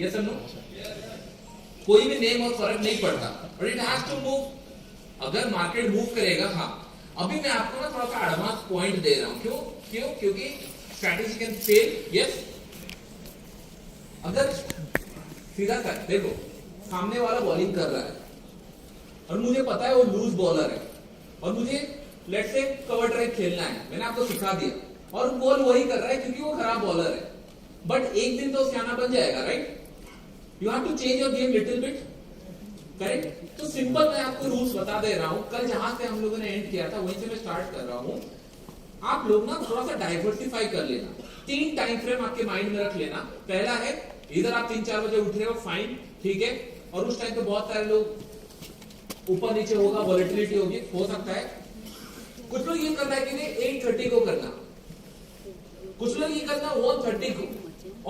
ये sir no, कोई भी नेम और फर्क नहीं पड़ता, but it has to move. अगर मार्केट मूव करेगा, हाँ अभी मैं आपको ना थोड़ा सा एडवांस पॉइंट दे रहा हूं। क्यों क्यों क्योंकि स्ट्रैटेजी कैन फेल। यस, अगर सीधा कर देखो, सामने वाला बॉलिंग कर रहा है और मुझे पता है वो लूज बॉलर है और मुझे लेट्स से कवर ड्राइव खेलना है, मैंने आपको सिखा दिया और बॉल वही कर रहा है क्योंकि वो खराब बॉलर है, बट एक दिन तो सियाना बन जाएगा, right? You have to change your game little bit, correct? तो सिंपल मैं आपको रूल्स बता दे रहा हूं। कल जहां से हम लोगों ने एंड किया था वहीं से मैं स्टार्ट कर रहा हूं। आप लोग ना थोड़ा सा डाइवर्सिफाई कर लेना, 3 टाइम फ्रेम आपके माइंड में रख लेना। पहला है इधर आप 3-4 बजे उठ रहे हो, फाइन, ठीक है, और उस टाइम पे बहुत सारे लोग ऊपर नीचे होगा, वॉलेटिलिटी होगी, हो सकता है। कुछ लोग ये करना है कि 8:30 को करना, कुछ लोग ये करना 1:30 को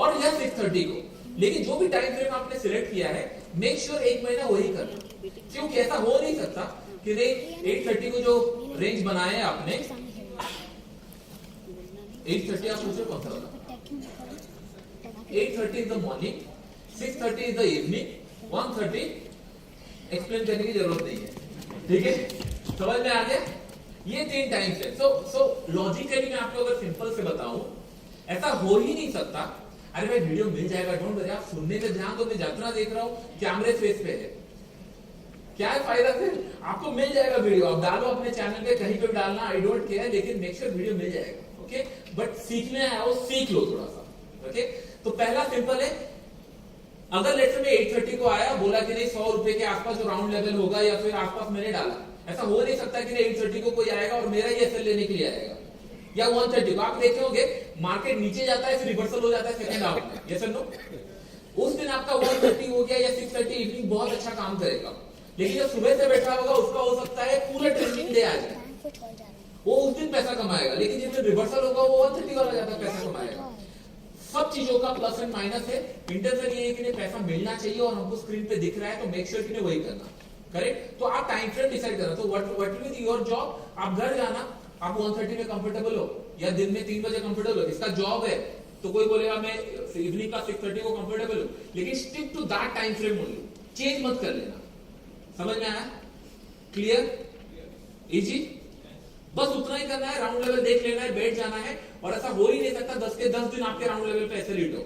और या 6:30 को, लेकिन जो भी टाइम फ्रेम आपने सिलेक्ट किया है मेक श्योर एक महीना वही करना। क्योंकि ऐसा हो नहीं सकता कि 8:30 को जो रेंज बनाया है आपने, 8:30 आप सोचो कौन सा वाला, 8:30 is the morning, 6:30 is the evening, 1:30 explain करने की जरूरत नहीं है, ठीक है? समझ में आ गया? ये 3 टाइम्स है। सो लॉजिकली मैं आपको अगर सिंपल से बताऊं, ऐसा हो ही नहीं सकता। अरे भाई वीडियो मिल जाएगा, डोंट वरी, आप सुनने में ध्यान दो, मैं जितना देख रहा हूं कैमरे फेस पे है, क्या है फायदा? फिर आपको मिल जाएगा वीडियो, आप डालो अपने चैनल पे, कहीं पे भी डालना, आई डोंट केयर, लेकिन मेक श्योर वीडियो मिल जाएगा, ओके? बट सीखने आया हो, सीख लो थोड़ा सा, ओके? तो पहला सिंपल है, अगर लेट्स से मैं 8:30 को आया, बोला कि नहीं 100 रुपए के आसपास जो राउंड लेवल होगा या फिर आसपास मैंने डाला, ऐसा हो नहीं सकता कि 8:30 को कोई आएगा और मेरा ही एसएल लेने के लिए आएगा, या 1:30 को। आप देखे होंगे मार्केट नीचे जाता है फिर रिवर्सल हो जाता है सेकंड हाफ में, यस और नो? उस दिन आपका 1:30 हो गया या 6:30 इवनिंग बहुत अच्छा काम करेगा, लेकिन जब सुबह से बैठा होगा उसका हो सकता है पूरा ट्रेडिंग डे आ जाए, वो उस दिन पैसा कमाएगा, लेकिन जिस दिन रिवर्सल होगा वो 1:30 वाला ज्यादा पैसा कमाएगा। सब चीजों का प्लस एंड माइनस है। इंटेंशन ये है कि पैसा मिलना चाहिए और हमको स्क्रीन पे दिख रहा है, तो मेक श्योर कि वही करना, करेक्ट? तो आप टाइम फ्रेम डिसाइड करना। तो what will be your job? आप घर जाना, आप 1:30 में कंफर्टेबल हो या दिन में 3 बजे कंफर्टेबल हो, इसका जॉब है। तो कोई बोलेगा मैं इवनिंग का 6:30 को कंफर्टेबल हूं, लेकिन stick to that time frame only, change मत कर लेना। समझ में आया? क्लियर? इजी? बस उतना ही करना है, राउंड लेवल देख लेना है, बैठ जाना है। और ऐसा हो ही नहीं सकता 10 के 10 दिन आपके राउंड लेवल पे ऐसे लीड हो।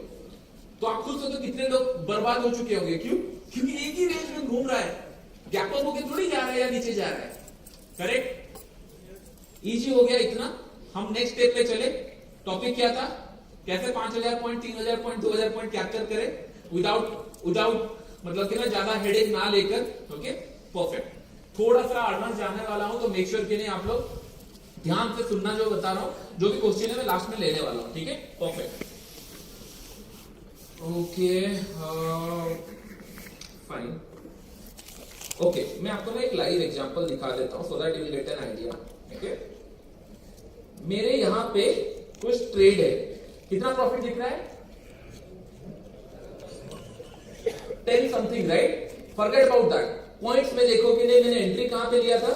तो आप खुद सोचो कितने लोग बर्बाद हो चुके होंगे। क्यों? क्योंकि एक ही रेंज में घूम रहा है, गैप अप होकर थोड़ी जा रहा है या नीचे जा रहा है, करेक्ट? इजी हो गया इतना। हम नेक्स्ट स्टेप पे चले। टॉपिक क्या था? कैसे 5000 पॉइंट, 3000 पॉइंट, 2000 पॉइंट कैप्चर करें विदाउट मतलब कि ना ज्यादा हेडेक ना लेकर। Okay, perfect. थोड़ा सा एडवांस जाने वाला हूं, तो मेक श्योर कि नहीं आप लोग ध्यान से सुनना जो बता रहा हूं। जो भी क्वेश्चन है मैं लास्ट में लेने वाला हूं, ठीक है? Perfect, okay, fine. ओके, मैं आपको ना एक लाइव एग्जांपल दिखा देता हूं so that you will get an idea. Okay, मेरे यहां पे कुछ ट्रेड है, कितना प्रॉफिट दिख रहा है? 10 something, right? Forget about that. Points में देखो कि नहीं मैंने एंट्री कहां पे लिया था।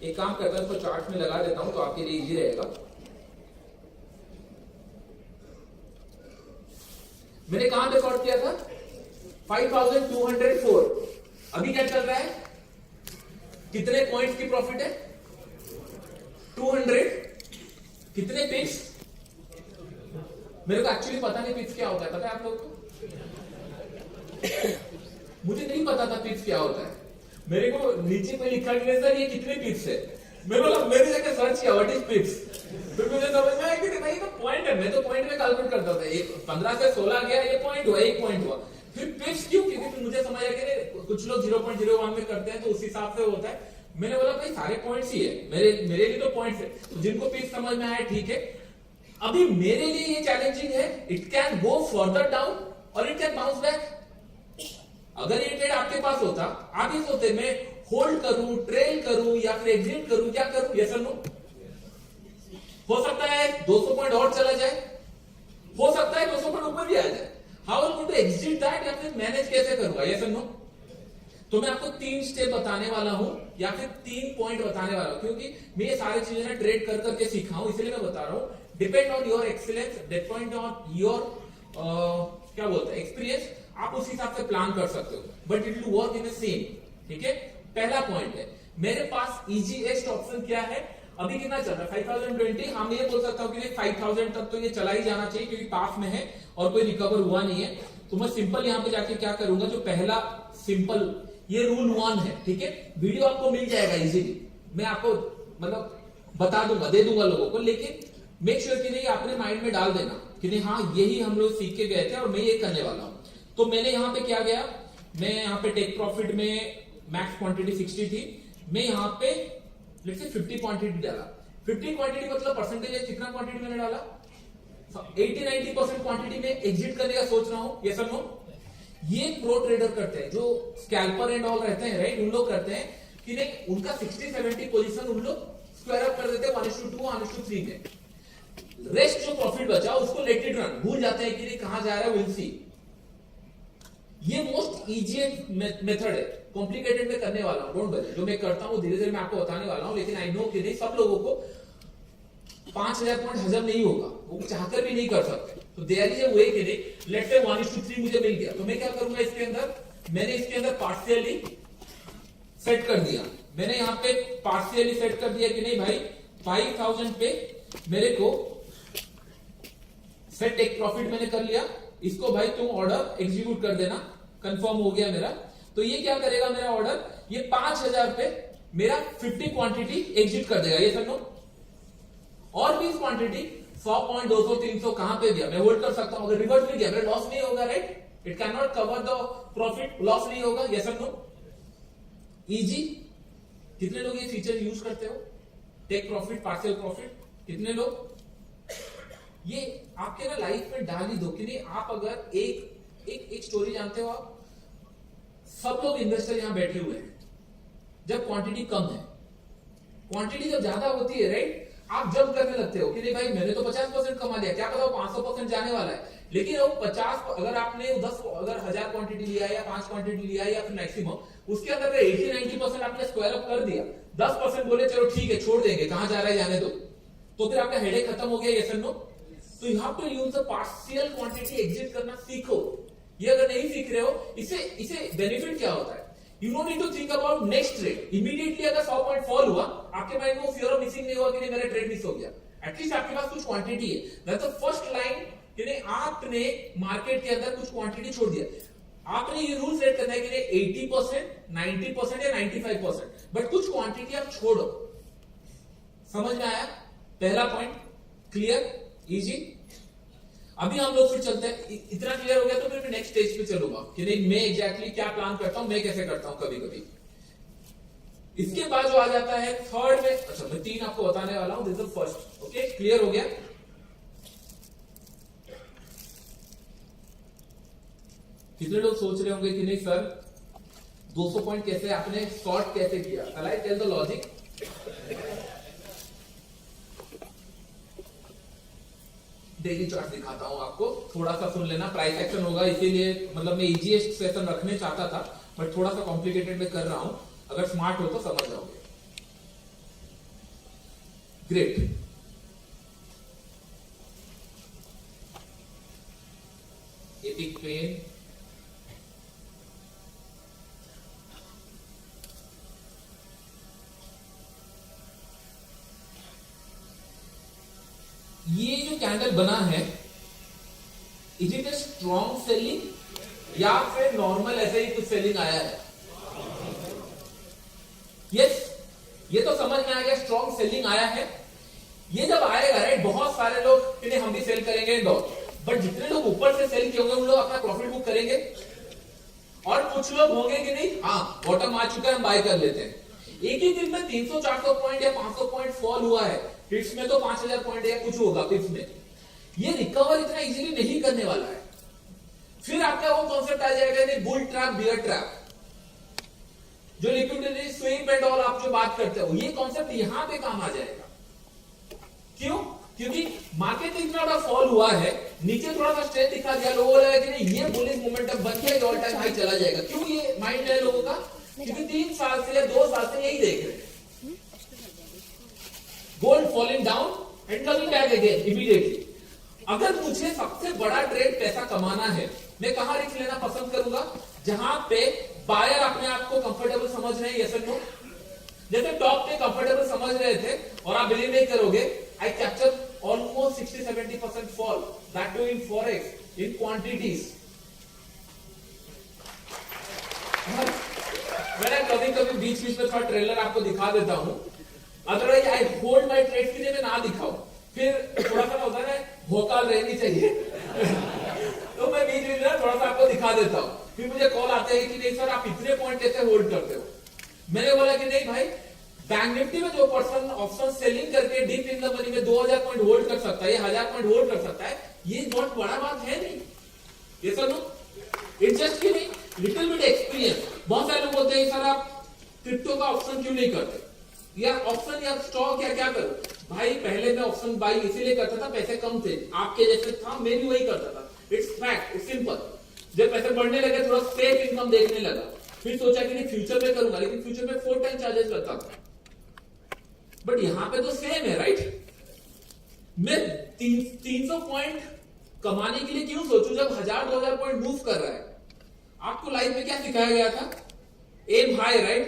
एक काम करता हूं, तो चार्ट में लगा देता हूं तो आपके लिए इजी रहेगा। मैंने कहां पे शॉर्ट किया था? 5204। अभी क्या चल रहा है? कितने पॉइंट्स की प्रॉफिट है? 200। कितने पिक्स? मेरे को एक्चुअली पता नहीं पिक्स क्या होता है, पता है आप लोग को? मुझे नहीं पता था पिक्स क्या होता है। मेरे को नीचे पे लिखा गया सर ये कितने पिक्स है। मेरे जाके सर्च किया व्हाट इज पिक्स, फिर मुझे समझ में आया कि नहीं तो पॉइंट है। मैं तो पॉइंट में कैलकुलेट करता था, 15 से 16 गया, ये पॉइंट हुआ, 1 पॉइंट हुआ। फिर पिक्स क्यों? क्योंकि मुझे समझ आया कि कुछ लोग 0.01 में करते हैं तो उस हिसाब से होता है। मैंने बोला भाई सारे पॉइंट्स ही है, मेरे लिए तो पॉइंट्स है। तो जिनको पिक्स समझ में आया ठीक है। अभी मेरे लिए ये चैलेंजिंग है, it can go further down और इट कैन बाउंस बैक। अगर ये ट्रेड आपके पास होता, आप ही सोचते मैं होल्ड करूं, ट्रेल करूं या फिर एग्जिट करूं, क्या करूं? यस और नो? हो सकता है 200 पॉइंट और चला जाए, हो सकता है 200 पॉइंट ऊपर भी आ जाए। How I to exit that, या फिर मैनेज कैसे करूंगा? यस और नो? तो मैं आपको 3 स्टेप बताने वाला हूं या फिर 3 पॉइंट बताने वाला हूं, क्योंकि मैं ये सारी चीजें ना ट्रेड कर करके सीखा हूं, इसलिए मैं बता रहा हूं। Depend on your excellence, depend on your क्या बोलते हैं एक्सपीरियंस, आप उस हिसाब से प्लान कर सकते हो, but it will work in the same. ठीक है, पहला पॉइंट है मेरे पास इजीएस्ट ऑप्शन क्या है, अभी कितना चल रहा है 5020। हम ये बोल सकता हूँ कि 5000 तक तो ये चला ही जाना चाहिए क्योंकि पास में है और कोई रिकवर हुआ नहीं है। तो मैं सिंपल यहाँ पे जाके क्या करूंगा, जो पहला सिंपल ये रूल 1 है, ठीक है, वीडियो आपको मिल जाएगा इजीली, मैं आपको मतलब बता दूंगा, दे दूंगा लोगों को, लेकिन मेक श्योर कि नहीं अपने माइंड में डाल देना कि नहीं हाँ यही हम लोग सीख के गए थे और मैं ये करने वाला हूं। तो मैंने यहाँ पे क्या गया, मैं यहाँ पे टेक प्रॉफिट में मैक्स क्वांटिटी 60 थी, मैं यहाँ पे लेट्स से 50 क्वांटिटी डाला। 50 क्वांटिटी मतलब परसेंटेज है, कितना क्वांटिटी मैंने डाला, 80-90% क्वांटिटी में एग्जिट करने का सोच रहा हूं, यस और नो। ये प्रो ट्रेडर करते हैं, जो स्कैल्पर एंड ऑल रहते हैं, राइट, उन लोग करते हैं कि नहीं उनका 60-70 पोजीशन उन लोग स्क्वायर अप कर देते हैं 1:2 1:3 में, रेस्ट जो प्रॉफिट बचा उसको लेट इट रन, भूल जाते हैं कि नहीं कहां जा रहा है, विल सी। ये मोस्ट इजीएस्ट मेथड है, कॉम्प्लिकेटेड में करने वाला हूं, डोंट वरी, जो मैं करता हूं धीरे धीरे मैं आपको बताने वाला हूं, लेकिन आई नो कि नहीं सब लोगों को 5000 पॉइंट हजम नहीं होगा, वो चाहकर भी नहीं कर सकते। तो देयर इज अ वे कि नहीं लेट्स से 1:3 मुझे मिल गया, तो मैं क्या करूंगा इसके अंदर, मैंने इसके अंदर पार्शियली सेट कर दिया, मैंने यहाँ पे पार्शियली सेट कर दिया कि नहीं भाई 5000 पे मेरे को सेट एक प्रॉफिट मैंने कर लिया, इसको भाई तुम ऑर्डर एग्जीक्यूट कर देना, कंफर्म हो गया मेरा। तो ये क्या करेगा मेरा ऑर्डर, ये 5000 पे मेरा 50 क्वांटिटी एग्जिट कर देगा, ये समझो। और 20 क्वांटिटी 100 पॉइंट 200 300 कहां पे गया मैं होल्ड कर सकता हूं, अगर रिवर्स भी गया मेरा लॉस नहीं होगा, right, it can not cover the profit, loss नहीं होगा, यस और नो। इजी, कितने लोग ये फीचर यूज करते हो, टेक प्रॉफिट पार्शियल प्रॉफिट, कितने लोग, ये आपके ना लाइफ में डाल ही दो कि नहीं। आप अगर एक स्टोरी जानते हो, आप सब लोग इन्वेस्टर यहां बैठे हुए हैं, जब क्वांटिटी कम है, क्वांटिटी जब ज्यादा होती है, राइट, आप जब करने लगते हो कि नहीं भाई मैंने तो 50% कमा लिया, क्या पता 500% जाने वाला है, लेकिन वो 50 अगर आपने 10 अगर 1000 क्वांटिटी लिया या 5 क्वांटिटी लिया या फिर मैक्सिमम, उसके अंदर 80-90% आपने स्क्वायर अप कर दिया, 10% बोले चलो ठीक है छोड़ देंगे, कहां जा रहा है जाने दो, तो फिर आपका हेडेक खत्म हो गया, यस और नो। तो you have to use the partial quantity exit करना सीखो। ये अगर नहीं सीख रहे हो, इसे बेनिफिट क्या होता है, you don't need to think about next trade, immediately अगर 100 पॉइंट फॉल हुआ आपके माइंड में फियर ऑफ मिसिंग नहीं हुआ कि नहीं मेरा ट्रेड मिस हो गया, एटलीस्ट आपके पास कुछ क्वांटिटी है, दैट्स द फर्स्ट लाइन कि नहीं आपने मार्केट के अंदर कुछ क्वांटिटी छोड़ दिया। आपने ये रूल सेट करना है कि 80%, 90% या 95%, बट कुछ क्वांटिटी आप छोड़ो। समझ में आया पहला पॉइंट, क्लियर, इजी। अभी हम लोग फिर चलते हैं, इतना क्लियर हो गया तो फिर मैं नेक्स्ट स्टेज पे चलूंगा कि नहीं मैं एग्जैक्टली क्या प्लान करता हूं, मैं कैसे करता हूं कभी कभी। इसके बाद जो आ जाता है थर्ड में, अच्छा मैं 3 आपको बताने वाला हूं, this is the first, okay, clear हो गया। कितने लोग सोच रहे होंगे कि नहीं सर 200 पॉइंट कैसे आपने शॉर्ट कैसे किया, shall I tell the logic. Daily chart दिखाता हूं आपको, थोड़ा सा सुन लेना, प्राइस एक्शन होगा, इसीलिए मतलब मैं इजीएस्ट सेशन रखने चाहता था बट थोड़ा सा कॉम्प्लिकेटेड में कर रहा हूं, अगर स्मार्ट हो तो समझ जाओगे। ग्रेट, एपिक पेन, ये जो कैंडल बना है is it a strong selling या फिर नॉर्मल ऐसे ही कुछ सेलिंग आया है, यस, ये तो समझ में आ गया, स्ट्रॉन्ग सेलिंग आया है। ये जब आएगा, राइट, बहुत सारे लोग इन्हें हम भी सेल करेंगे बट जितने लोग ऊपर से सेल किए होंगे उन लोग अपना प्रॉफिट बुक करेंगे, और कुछ लोग होंगे कि नहीं हाँ बॉटम आ चुका है हम बाय कर लेते हैं। एक ही दिन में 300-400 पॉइंट या 500 पॉइंट फॉल हुआ है, पिट्स में तो 5000 पॉइंट या कुछ होगा पिट्स में, ये रिकवर इतना इजीली नहीं करने वाला है। फिर आपका वो कॉन्सेप्ट आ जाएगा नहीं बुल ट्रैप बियर ट्रैप, जो लिक्विडिटी स्विंग एंड ऑल आप जो बात करते हो, ये कॉन्सेप्ट यहां पे काम आ जाएगा। क्यों? क्योंकि मार्केट में इतना बड़ा फॉल हुआ है, नीचे थोड़ा सा स्ट्रेंथ दिखा दिया, लोगों लगा कि नहीं ये बुलिश मोमेंटम बन गया, ऑल टाइम हाई चला जाएगा। क्यों ये माइंड है लोगों का? क्योंकि 3 साल से या 2 साल से यही देख रहे हैं, gold falling down and coming back again immediately. अगर मुझे सबसे बड़ा ट्रेड पैसा कमाना है, मैं कहां रिस्क लेना पसंद करूंगा? जहां पे बायर अपने आप को कंफर्टेबल समझ रहे हैं, यस और नो। जैसे टॉप पे कंफर्टेबल समझ रहे थे, और आप बिलीव नहीं करोगे, I capture almost 60-70% fall, that to in forex, in quantities. मैं कभी कभी बीच बीच में थोड़ा ट्रेलर आपको दिखा देता हूं, otherwise I hold my trade के लिए मैं ना दिखाऊं, फिर थोड़ा सा होता है भोकाल रहनी चाहिए तो मैं बीच बीच में थोड़ा सा आपको दिखा देता हूं, फिर मुझे कॉल आते हैं कि नहीं सर आप इतने पॉइंट कैसे होल्ड करते हो। मैंने बोला कि नहीं भाई, बैंक निफ्टी में जो पर्सन ऑप्शन सेलिंग करके डीप इन द मनी में 2000 पॉइंट होल्ड कर सकता है, 1000 पॉइंट होल्ड कर सकता है, ये बहुत बड़ा बात है नहीं, ये sir no, it's just giving little bit experience. बहुत सारे लोग बोलते हैं सर आप क्रिप्टो का ऑप्शन क्यों नहीं करते, या ऑप्शन या स्टॉक या क्या करो। भाई पहले मैं ऑप्शन बाई इसीलिए करता था, पैसे कम थे, आपके जैसे था, मैं भी वही करता था। It's fact, it's simple. जब पैसे बढ़ने लगे, थोड़ा सेफ इनकम देखने लगा, फिर सोचा कि नहीं फ्यूचर में करूंगा, लेकिन फ्यूचर में 4 टाइम चार्जेस लगता था। बट यहां पे तो सेम है, राइट? मैं 300 पॉइंट कमाने के लिए क्यों सोचूं जब 1000-2000 पॉइंट मूव कर रहा है? आपको लाइफ में क्या सिखाया गया था? M high, right?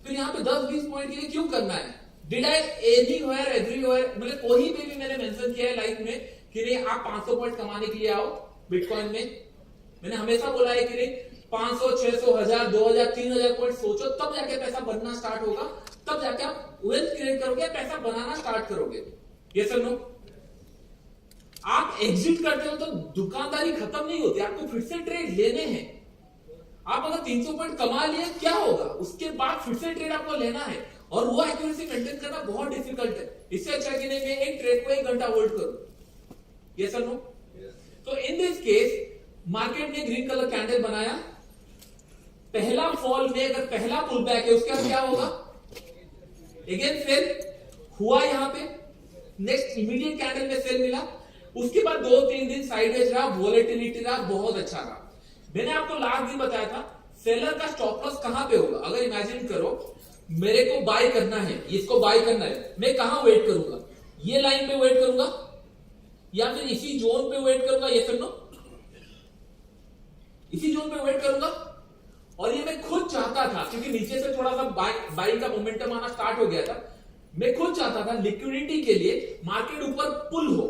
फिर यहाँ पे 10-20 पॉइंट के लिए क्यों करना है? डिड आई एनीवेयर एवरीवेयर, मतलब कोई पे भी मैंने मेंशन किया है लाइफ में कि नहीं आप 500 पॉइंट कमाने के लिए आओ बिटकॉइन में? मैंने हमेशा बोला है कि नहीं 500, 600, 1000, 2000, 3000 पॉइंट सोचो, तब जाके पैसा बनना स्टार्ट होगा, तब जाके आप वेल्थ क्रिएट करोगे, पैसा बनाना स्टार्ट करोगे। ये सर नो, आप एग्जिट करते हो तो दुकानदारी खत्म नहीं होती, आपको फिर से ट्रेड लेने हैं। आप अगर 300 पॉइंट कमा लिए क्या होगा, उसके बाद फिर से ट्रेड आपको लेना है, और वो एक्यूरेसी मेंटेन करना बहुत डिफिकल्ट है। इससे अच्छा कि नहीं मैं एक ट्रेड को 1 घंटा होल्ड करूं। यस और नो? तो इन दिस केस मार्केट ने ग्रीन कलर कैंडल बनाया, पहला फॉल में अगर पहला पुल बैक है, उसके बाद क्या होगा? अगेन सेल हुआ यहां पे, नेक्स्ट इमीडिएट कैंडल में सेल मिला, उसके बाद 2-3 दिन साइडवेज रहा, वोलेटिलिटी रहा, बहुत अच्छा रहा। मैंने आपको लास्ट दिन बताया था सेलर का स्टॉप लॉस कहां पे होगा। अगर इमेजिन करो मेरे को बाय करना है, इसको बाय करना है, मैं कहां वेट करूंगा? ये लाइन पे वेट करूंगा या फिर इसी जोन पे वेट करूंगा? ये फिर नो, इसी जोन पे वेट करूंगा। और ये मैं खुद चाहता था, क्योंकि नीचे से थोड़ा सा बाइंग का मोमेंटम आना स्टार्ट हो गया था, मैं खुद चाहता था लिक्विडिटी के लिए मार्केट ऊपर पुल हो,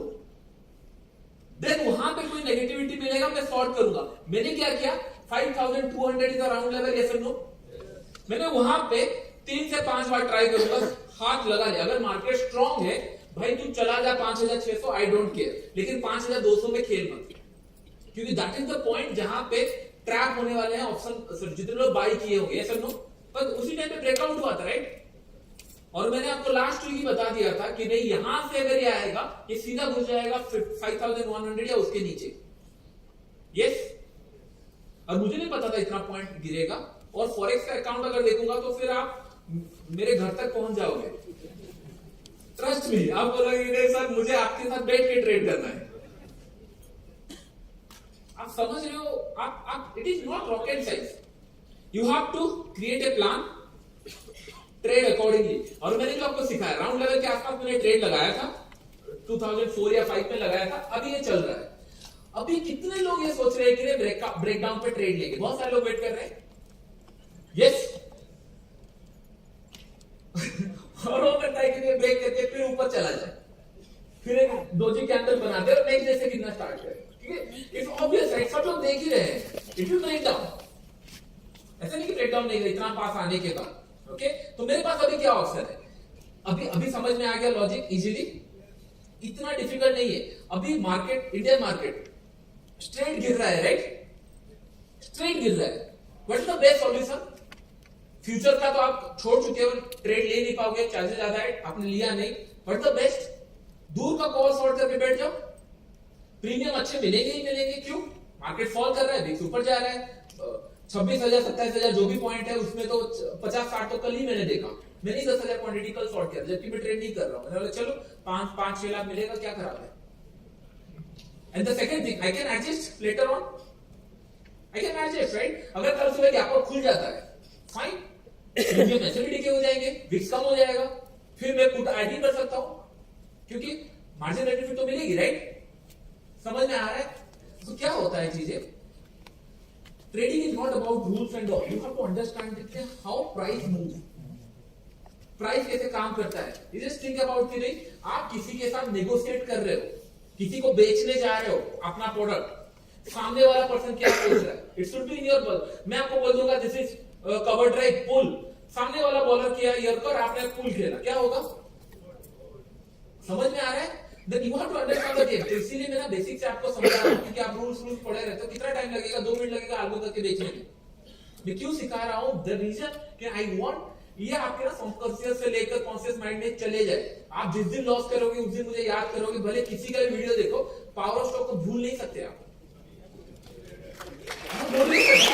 देन वहां पे कोई नेगेटिविटी मिलेगा मैं शॉर्ट करूंगा। मैंने क्या किया? 5200 इज राउंड लेवल, यस और नो? मैंने वहां पे 3 से 5 बार ट्राई करूंगा, हाथ लगा लिया। अगर मार्केट स्ट्रांग है भाई तू चला जा 5600, आई डोंट केयर, लेकिन 5200 में खेल मत, क्योंकि दैट इज द पॉइंट जहां पे ट्रैप होने वाले हैं ऑप्शन, जितने लोग बाय किए होंगे, यस और नो? पर उसी टाइम पे ब्रेकआउट हुआ था, राइट? और मैंने आपको लास्ट वीक ही बता दिया था कि नहीं यहां से अगर ये आएगा, ये सीधा घुस जाएगा 5100 या उसके नीचे। यस, और मुझे नहीं पता था इतना पॉइंट गिरेगा, और फॉरेक्स का अकाउंट अगर देखूंगा तो फिर आप मेरे घर तक पहुंच जाओगे, ट्रस्ट मी। आप बोलोगे सर मुझे आपके साथ बैठ के ट्रेड करना है। आप समझ रहे हो? आप it is not rocket science, you have to create a plan, trade accordingly. और मैंने जो आपको सिखाया राउंड लेवल के आसपास मैंने ट्रेड लगाया था, 2004 या 5 में लगाया था, अभी ये चल रहा है। अभी कितने लोग ये सोच रहे हैं कि ब्रेकडाउन पे ट्रेड लेंगे? बहुत सारे लोग वेट कर रहे हैं, यस और हो सकता है कि ब्रेक करके फिर ऊपर चला जाए, फिर एक डोजी कैंडल बना दे और नेक्स्ट डे से गिरना स्टार्ट करे। ठीक है, इट्स ऑब्वियस, राइट? सब लोग देख ही रहे हैं। इट विल ब्रेक डाउन, ऐसा नहीं कि ब्रेक डाउन नहीं, इतना पास आने के बाद। ओके, तो मेरे पास अभी क्या ऑप्शन है? अभी समझ में आ गया लॉजिक इजीली, इतना डिफिकल्ट नहीं है। अभी मार्केट, इंडियन मार्केट स्ट्रेट गिर रहा है, राइट? स्ट्रेट गिर रहा है। What is the best solution? Future का तो आप छोड़ चुके हो, ट्रेड ले नहीं पाओगे, चार्जेस ज्यादा है, आपने लिया नहीं। What the best? दूर का कॉल शॉर्ट करके बैठ जाओ, प्रीमियम अच्छे मिलेंगे ही मिलेंगे। क्यों? मार्केट फॉल कर रहा है, बिक्स ऊपर जा रहा है, 26,000 27,000 जो भी पॉइंट है उसमें तो 50-60 तो कल ही मैंने देखा। मैंने 10,000 क्वांटिटी कल शॉर्ट किया, जबकि मैं ट्रेड नहीं कर रहा हूं। मैंने बोला चलो 5-6 लाख मिलेगा, क्या खराब है। And the second thing, I can adjust later on, I can adjust, right? अगर कल सुबह गैप खुल जाता है, फाइन, प्रीमियम ऐसे भी डिके हो जाएंगे, बिक्स कम हो जाएगा, फिर मैं पुट ऐड कर सकता हूं, क्योंकि मार्जिन बेनिफिट तो मिलेगी, राइट? समझ में आ रहा है? तो क्या होता है चीजें, trading is not about rules and all, you have to understand how price move, price कैसे काम करता है। यू जस्ट थिंक अबाउट कि नहीं, आप किसी के साथ नेगोशिएट कर रहे हो, किसी को बेचने जा रहे हो अपना प्रोडक्ट, सामने वाला पर्सन क्या सोच रहा है, it should be in your बल। मैं आपको बोल दूंगा दिस इज कवर ड्राइव पुल, सामने वाला बॉलर किया यॉर्कर, आपने पुल खेला, क्या होगा? समझ में आ रहा है? Then you have to understand the game। तो इसीलिए मैं ना बेसिक से आपको समझा रहा हूं, क्योंकि आप रूल्स पढ़े रहते हो। कितना टाइम लगेगा? 2 मिनट लगेगा आलू करके बेचने में। मैं क्यों सिखा रहा हूं? द रीजन कि आई वांट ये आपके ना सबकॉन्शियस से लेकर कॉन्शियस माइंड में चले जाए। आप जिस दिन लॉस करोगे उस दिन मुझे याद करोगे, भले किसी का भी वीडियो देखो, पावर ऑफ स्टॉक को भूल नहीं सकते आप, भूल नहीं सकते।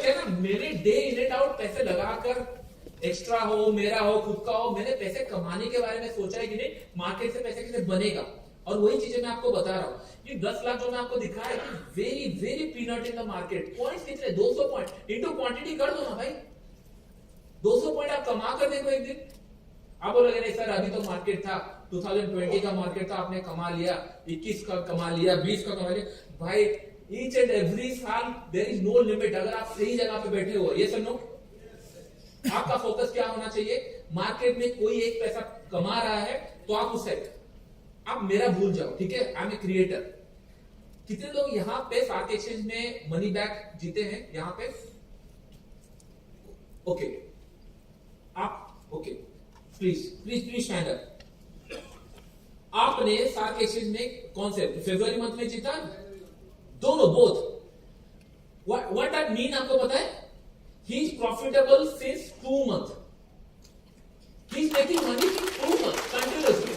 क्या ना, मैंने डे इन एंड आउट पैसे लगाकर, एक्स्ट्रा हो, मेरा हो, खुद का हो, मैंने पैसे कमाने के बारे में सोचा है कि नहीं, मार्केट से पैसे कैसे बनेगा, और वही चीजें मैं आपको बता रहा हूं। ये 10 लाख जो मैं आपको दिखाया है कि very very peanut in the market. Points कितने? 200 पॉइंट इनटू क्वांटिटी कर दो ना भाई, 200 पॉइंट आप कमा कर देखो एक दिन। आप बोलोगे नहीं सर अभी तो मार्केट था, 2020 का मार्केट था, आपने कमा लिया, 21 का कमा लिया, 20 का कमा लिया। भाई ईच एंड एवरी साल देयर इज नो लिमिट, अगर आप सही जगह पे बैठे हो। ये सुनो, आपका फोकस क्या होना चाहिए? मार्केट में कोई एक पैसा कमा रहा है तो आप उससे, आप मेरा भूल जाओ, ठीक है? I am a creator. कितने लोग यहां पे सार्क एक्सचेंज में मनी बैक जीते हैं यहां पे? ओके, आप ओके, प्लीज स्टैंड अप। आपने सार्क एक्सचेंज में कौन से फरवरी मंथ में जीता? दोनों, बोथ। व्हाट दैट मीन आपको पता है? He is profitable since 2 months. He is making money since 2 months continuously.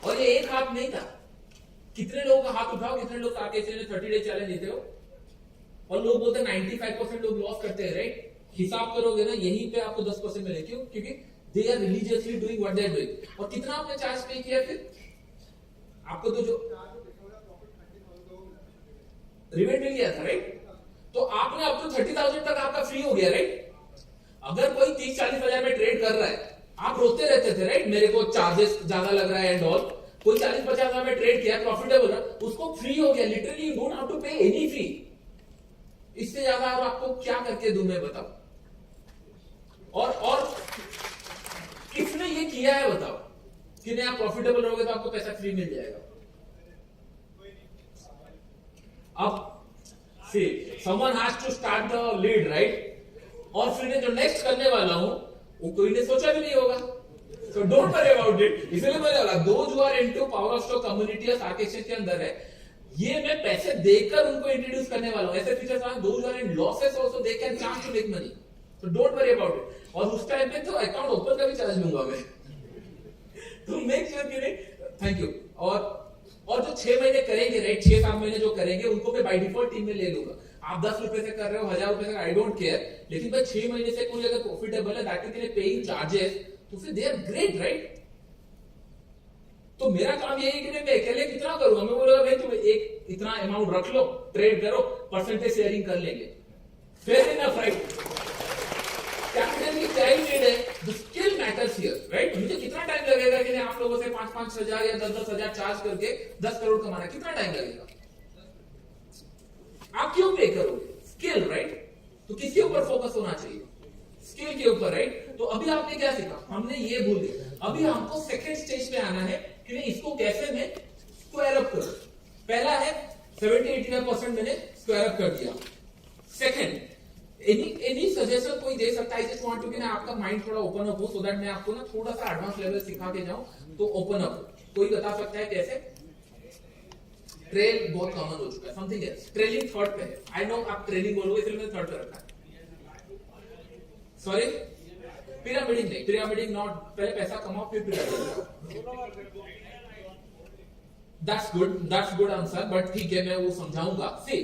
और ये एक हाथ नहीं था। कितने लोगों का हाथ उठाओ, कितने लोग आके 30 डे चैलेंज देते हो? और लोग बोलते हैं 95% लोग लॉस करते हैं, राइट? हिसाब करोगे ना, यहीं पे आपको 10% मिले। क्यों? क्योंकि they are religiously doing what they are doing. और कितना आपने चार्ज पे किया? फिर आपको तो जो रिवेट मिल गया था, राइट? तो आपने अब तो 30,000 तक आपका फ्री हो गया, राइट? अगर कोई 30-40 हजार में ट्रेड कर रहा है, आप रोते रहते थे, राइट? मेरे को चार्जेस ज्यादा लग रहा है एंड ऑल। कोई 40-50 हजार में ट्रेड किया, प्रॉफिटेबल है, उसको फ्री हो गया। Literally you don't have to pay any fee. इससे ज्यादा और आपको क्या करके दूं मैं, बताओ? और किसने ये किया है बताओ कि नहीं आप प्रॉफिटेबल रहोगे तो आपको पैसा फ्री मिल जाएगा? अब someone has to start the lead, right? और फिर जो नेक्स्ट करने वाला हूं वो कोई ने सोचा भी नहीं होगा, so don't worry about it। इसलिए मैंने बोला those who are into power of stock community या सार्क एक्सचेंज के अंदर है, ये मैं पैसे देकर उनको इंट्रोड्यूस करने वाला हूं। ऐसे फीचर्स आए, those who are in losses also they can chance to make money, so don't worry about it। और उस टाइम पे तो अकाउंट ओपन का भी चार्ज लूंगा मैं, तो मेक श्योर कि नहीं। Thank you. और जो 6 महीने करेंगे, राइट, 6-7 महीने जो करेंगे उनको मैं बाय डिफॉल्ट टीम में ले लूंगा। आप 10 रुपए से कर रहे हो, 1000 रुपए से, आई डोंट केयर, लेकिन भाई 6 महीने से कोई अगर प्रॉफिटेबल है, दैट इज पेइंग चार्जेस, तो फिर दे आर ग्रेट, राइट? तो मेरा काम यही है कि मैं अकेले कितना करूंगा? मैं बोलूंगा भाई तुम एक इतना अमाउंट रख लो, ट्रेड करो, परसेंटेज शेयरिंग कर लेंगे, फेयर इनफ, राइट? कैपिटल की क्या ही नीड है? The skill matters here, right? मुझे कितना टाइम लगेगा कि आप लोगों से 5-5 हजार या 10-10 हजार चार्ज करके 10 करोड़ कमाना? कितना टाइम लगेगा? आप क्यों पे करोगे? Skill, right? तो किसके ऊपर फोकस होना चाहिए? स्किल के ऊपर, राइट? तो अभी आपने क्या सीखा? हमने ये भूल दिया। अभी हमको सेकंड स्टेज पे आना है कि इसको कैसे मैं स्क्वायर अप करूं। पहला है 70-85% मैंने स्क्वायर अप कर दिया। सेकंड, एनी सजेशन कोई दे सकता है? जस्ट वांट टू कि ना आपका माइंड थोड़ा ओपन अप हो, सो दैट मैं आपको ना थोड़ा सा एडवांस लेवल सिखा के जाऊं, तो ओपन अप। कोई बता सकता है कैसे? ट्रेल बहुत कॉमन हो चुका है, समथिंग एल्स। ट्रेलिंग थर्ड पे है, आई नो आप ट्रेलिंग बोलोगे इसलिए मैंने थर्ड पे रखा है। सॉरी, पिरामिडिंग नहीं, पिरामिडिंग नॉट, पहले पैसा कमाओ फिर pyramiding. That's good answer, but ठीक है मैं वो समझाऊंगा। सी,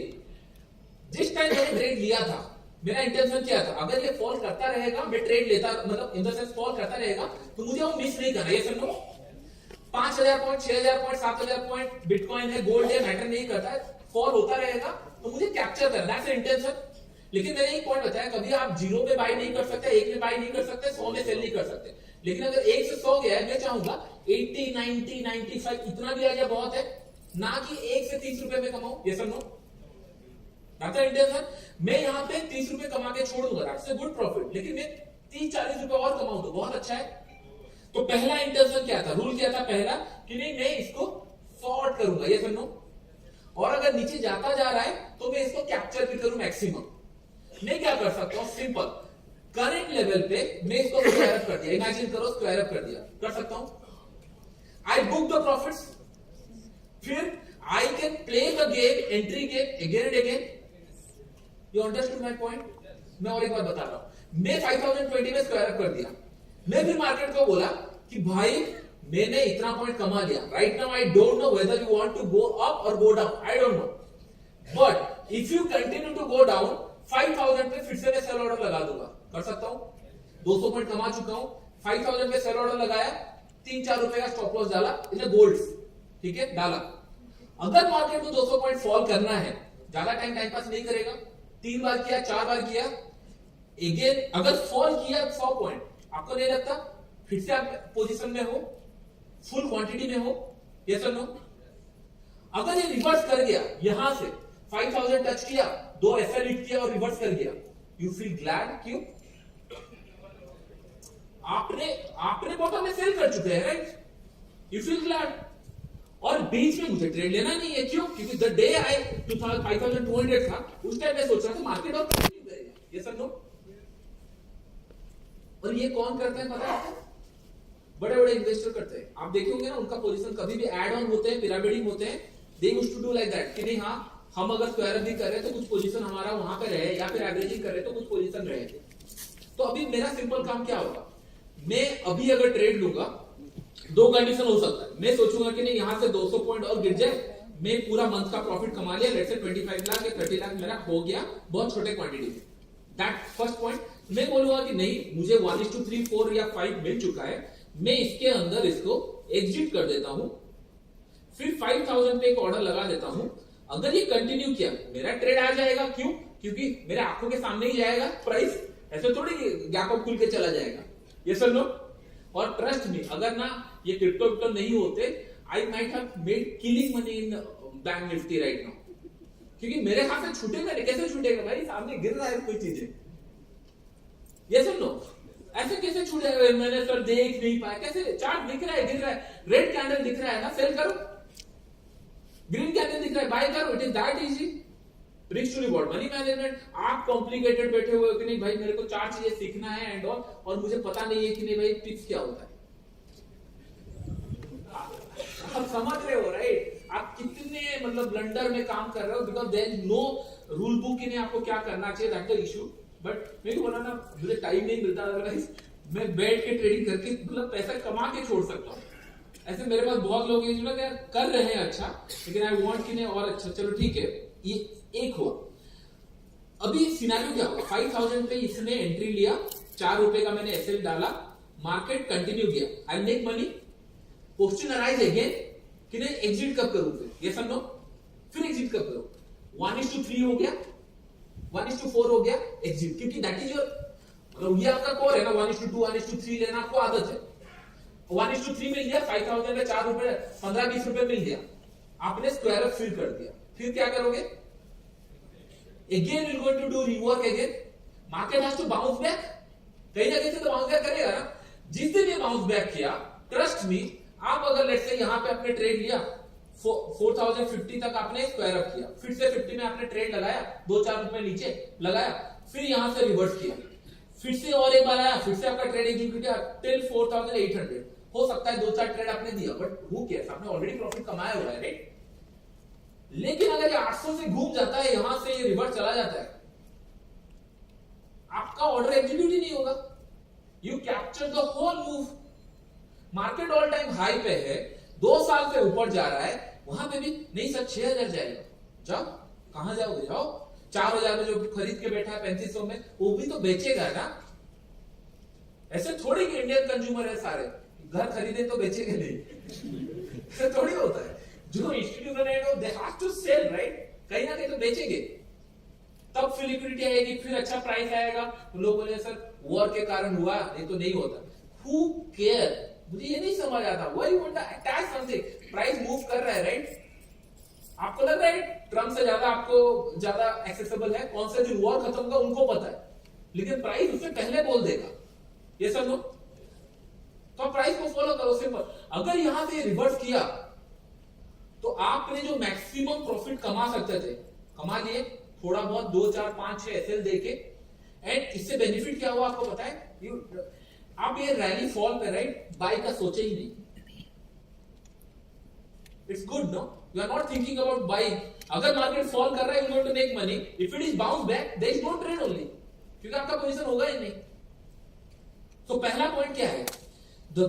जिस टाइम मैंने ट्रेड लिया था, मेरा इंटेंशन क्या था? अगर ये फॉल करता रहेगा मैं ट्रेड लेता, मतलब इन द सेंस फॉल करता रहेगा तो मुझे वो मिस नहीं करना। ये समझो, 5000 पॉइंट, 6000 पॉइंट, 7000 पॉइंट बिटकॉइन है, गोल्ड है, मैटर नहीं करता है, फॉल होता रहेगा तो मुझे कैप्चर करना, दैट्स इंटेंशन। लेकिन मैंने एक पॉइंट बताया, कभी आप 0 पे बाय नहीं कर सकते, 1 में बाय नहीं कर सकते, 100 में सेल नहीं कर सकते। लेकिन अगर 1 से 100 गया है, मैं चाहूंगा 80, 90, 95 इतना भी आ जाए बहुत है, ना कि 1 से 30 रुपए में कमाऊं। ये सब नो मैं यहाँ पे 30 रुपए कमा के छोड़ दूंगा, दैट्स अ गुड प्रॉफिट, लेकिन मैं 30-40 रुपए और कमाऊं तो बहुत अच्छा है। तो पहला इंटेंशन क्या था, रूल क्या था पहला, कि नहीं मैं इसको सॉर्ट करूंगा, ये सब नो। और अगर नीचे जाता जा रहा है तो मैं इसको कैप्चर भी करूं मैक्सिमम। मैं क्या कर सकता हूं, सिंपल करंट लेवल पे मैं इसको स्क्वायर अप कर दिया, इमेजिन करो स्क्वायर अप कर दिया, कर सकता हूं। आई बुक द प्रॉफिट्स, फिर I can play the game, entry game again and again. You understood my point. मैं और एक बार बता रहा हूं, मैं 5020 में स्क्वायर अप कर दिया, मैं फिर मार्केट को बोला कि भाई मैंने इतना पॉइंट कमा लिया, right now I don't know whether you want to go up और go down, I don't know, but if you continue to go down 5000 पे फिर से मैं सेल ऑर्डर लगा दूंगा, कर सकता हूं। 200 पॉइंट कमा चुका हूं, 5000 पे सेल ऑर्डर लगाया, 3-4 रुपए का स्टॉप लॉस डाला, इधर गोल्ड, ठीक है डाला। अगर मार्केट को 200 पॉइंट फॉल करना है, ज्यादा टाइम पास नहीं करेगा, 3 बार किया, 4 बार किया, अगेन अगर फॉल किया 100 पॉइंट, आपको नहीं लगता फिर से आप पोजीशन में हो, फुल क्वांटिटी में हो, यस और नो। अगर ये रिवर्स कर गया, यहां से 5000 टच किया, 2 एसएल हिट किया और रिवर्स कर गया, यू फील ग्लैड, क्यों? आपने बॉटम में सेल कर चुके हैं, राइट? You feel glad. और बीच में मुझे ट्रेड लेना नहीं है, क्यों? क्योंकि द डे आई 5200 था, उस टाइम मैं सोच रहा था मार्केट और कंटिन्यू करेगा, यस और नो। और ये कौन करते हैं पता है? बड़े बड़े इन्वेस्टर करते हैं। आप देखे होंगे ना, उनका पोजीशन कभी भी ऐड ऑन होते हैं, पिरामिडिंग होते हैं, they used to do like that, कि नहीं हाँ हम अगर स्क्वायर अप भी कर रहे हैं तो कुछ पोजीशन हमारा वहां पे रहे, या फिर एवरेजिंग कर रहे तो कुछ पोजीशन रहे। तो अभी मेरा सिंपल काम क्या होगा, मैं अभी अगर ट्रेड लूंगा, 2 कंडीशन हो सकता है। मैं सोचूंगा कि नहीं यहां से 200 पॉइंट और गिर जाए, मैं पूरा मंथ का प्रॉफिट कमा लिया, लेट्स से 25 लाख या 30 लाख मेरा हो गया बहुत छोटे क्वांटिटी में, दैट फर्स्ट पॉइंट। मैं बोलूंगा कि नहीं मुझे 1:3, 4 या 5 मिल चुका है, मैं इसके अंदर इसको एग्जिट कर देता हूं, फिर 5000 पे एक ऑर्डर लगा देता हूं। अगर ये कंटिन्यू किया, मेरा ट्रेड आ जाएगा, क्यों? क्योंकि मेरे आंखों के सामने ही जाएगा प्राइस, ऐसे थोड़ी गैप अप खुल के चला जाएगा, ये सर नो। और ट्रस्ट मी, अगर ना ये क्रिप्टो नहीं होते, आई might have made killing money in bank Nifty right now, क्योंकि मेरे हाथ से छूटेगा नहीं। कैसे छूटेगा भाई, सामने गिर रहा है कोई चीजें, ये सर नो। ऐसे कैसे छूट जाएगा, मैंने सर देख नहीं पाया, कैसे? चार्ट दिख रहा है, गिर रहा है, रेड कैंडल दिख रहा है ना, सेल करो, ग्रीन कैंडल दिख रहा है, बाय करो, it is that easy. Risk to reward, money management. आप कॉम्प्लिकेटेड बैठे हुए हो कि नहीं भाई मेरे को 4 चीजें सीखना है एंड ऑल, और मुझे पता नहीं है कि नहीं भाई टिप्स क्या होता है। आप समझ रहे हो राइट, आप कितने मतलब ब्लंडर में काम कर रहे हो, because there is no rule book कि नहीं आपको क्या करना चाहिए, दैट द इशू। बट मैं बोला ना, मुझे टाइम नहीं मिलता, अदरवाइज मैं बैठ के ट्रेडिंग करके मतलब पैसा कमा के छोड़ सकता हूँ। ऐसे मेरे पास बहुत लोग हैं जो ना क्या कर रहे हैं अच्छा, लेकिन आई वांट कि नहीं और अच्छा, चलो ठीक है, ये एक हुआ। अभी सिनेरियो क्या हुआ, 5000 पे इसने एंट्री लिया, 4 रुपए का मैंने एसएल डाला, मार्केट कंटिन्यू किया, I make money. Question arise again कि नहीं एग्जिट कब करूं, फिर ये सब नो, फिर एग्जिट कब करूं? 1:3 हो गया, 1:4 हो गया, एग्जिट, क्योंकि दैट इज योर मतलब ये आपका कोर है ना, 1:2 1:3 लेना आपको आदत है। 1:3 मिल गया, 5000 में 4 रुपए 15-20 रुपए मिल गया, आपने स्क्वायर अप फिर कर दिया, फिर क्या करोगे? Again you going to do rework again, market has to bounce back, कहीं ना कहीं से तो बाउंस बैक करेगा ना। जिस दिन ये बाउंस बैक किया, ट्रस्ट मी, आप अगर लेट्स से यहां पे आपने ट्रेड लिया, 4050 तक आपने स्क्वायर अप किया, फिर से 50 में आपने ट्रेड लगाया, 2-4 रुपए नीचे लगाया, फिर यहां से रिवर्स किया, फिर से और एक बार आया, फिर से आपका ट्रेड एग्जीक्यूट किया टिल 4800। हो सकता है 2-4 ट्रेड आपने दिया, बट हु केयर्स, आपने ऑलरेडी प्रॉफिट कमाया हुआ है, राइट? लेकिन अगर ये 800 से घूम जाता है, यहां से ये रिवर्स चला जाता है, आपका ऑर्डर एग्जीक्यूट ही नहीं होगा, you capture the whole move. Market all time high पे है, 2 साल से ऊपर जा रहा है, वहां पे भी नहीं सर 6000 जाएगा, जाओ, कहां जाओगे, जाओ। 4000 में जो खरीद के बैठा है 3500 में, वो भी तो बेचेगा ना। ऐसे थोड़ी कि इंडियन कंज्यूमर है सारे, घर खरीदे तो बेचेंगे नहीं, ऐसे थोड़ी होता है। जो इंस्टीट्यूशन है they have to sell, right? कहीं ना कहीं तो बेचेंगे, तब फिर लिक्विडिटी आएगी, फिर अच्छा प्राइस आएगा। तो लोग बोले सर वॉर के कारण हुआ, नहीं तो नहीं होता। हु केयर, मुझे ये नहीं समझ आता, why you want to attach something. Price move कर रहा है राइट, आपको लग रहा है ट्रम्प से ज्यादा आपको ज्यादा एक्सेसिबल है, कौन सा दिन वॉर खत्म होगा उनको पता है, लेकिन प्राइस उससे पहले बोल देगा, ये सब नो। तो आप प्राइस को फॉलो करो, सिंपल। अगर यहां से रिवर्स किया तो आपने जो मैक्सिमम प्रॉफिट कमा सकते थे कमा लिए, थोड़ा बहुत 2 4 5 6 एसएल देके। एंड इससे बेनिफिट क्या हुआ आपको पता है, आप ये रैली फॉल पे राइट बाय का सोचे ही नहीं। It's good no, you are not thinking about buying. अगर मार्केट फॉल कर रहा है, you going to make money. If it is bounce back, there is no trade only, क्योंकि आपका पोजीशन होगा ही नहीं। तो पहला पॉइंट क्या है, द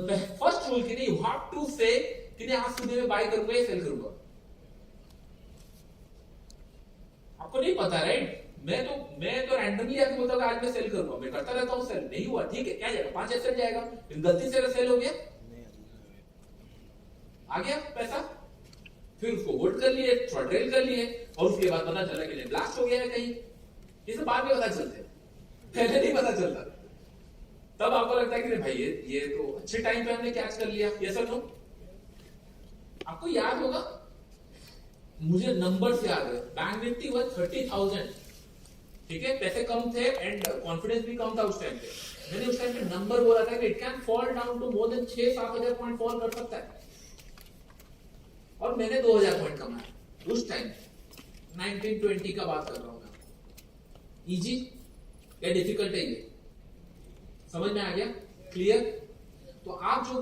फर्स्ट रूल कि यू हैव टू से कि नहीं आज सुबह में बाय करूंगा या सेल करूंगा। आपको नहीं पता राइट, मैं तो रैंडमली आके बोलता हूँ आज मैं सेल करूंगा, मैं करता रहता हूँ सेल, नहीं हुआ ठीक है, क्या जाएगा 5 एसएल जाएगा, गलती से सेल हो गया, आ गया पैसा, फिर उसको होल्ड कर लिए, थोड़ा ट्रेल कर लिए, और उसके बाद पता चला कि ब्लास्ट हो गया है कहीं। ये सब बाद में पता चलते, पहले नहीं पता चलता। तब आपको लगता है कि भाई ये तो अच्छे टाइम पे हमने कैच कर लिया, ये सब नो। आपको याद होगा, मुझे नंबर्स याद है, बैंक निफ्टी वाज 30,000, ठीक है, पैसे कम थे एंड कॉन्फिडेंस भी कम था उस टाइम पे। मैंने उस टाइम पे नंबर बोला था कि it can fall down to more than 6-7 हजार पॉइंट फॉल कर सकता है, और मैंने 2000 पॉइंट कमाया उस टाइम। 1920 का बात कर रहा हूं मैं। इजी या डिफिकल्ट है ये, समझ में आ गया, क्लियर। तो आप जो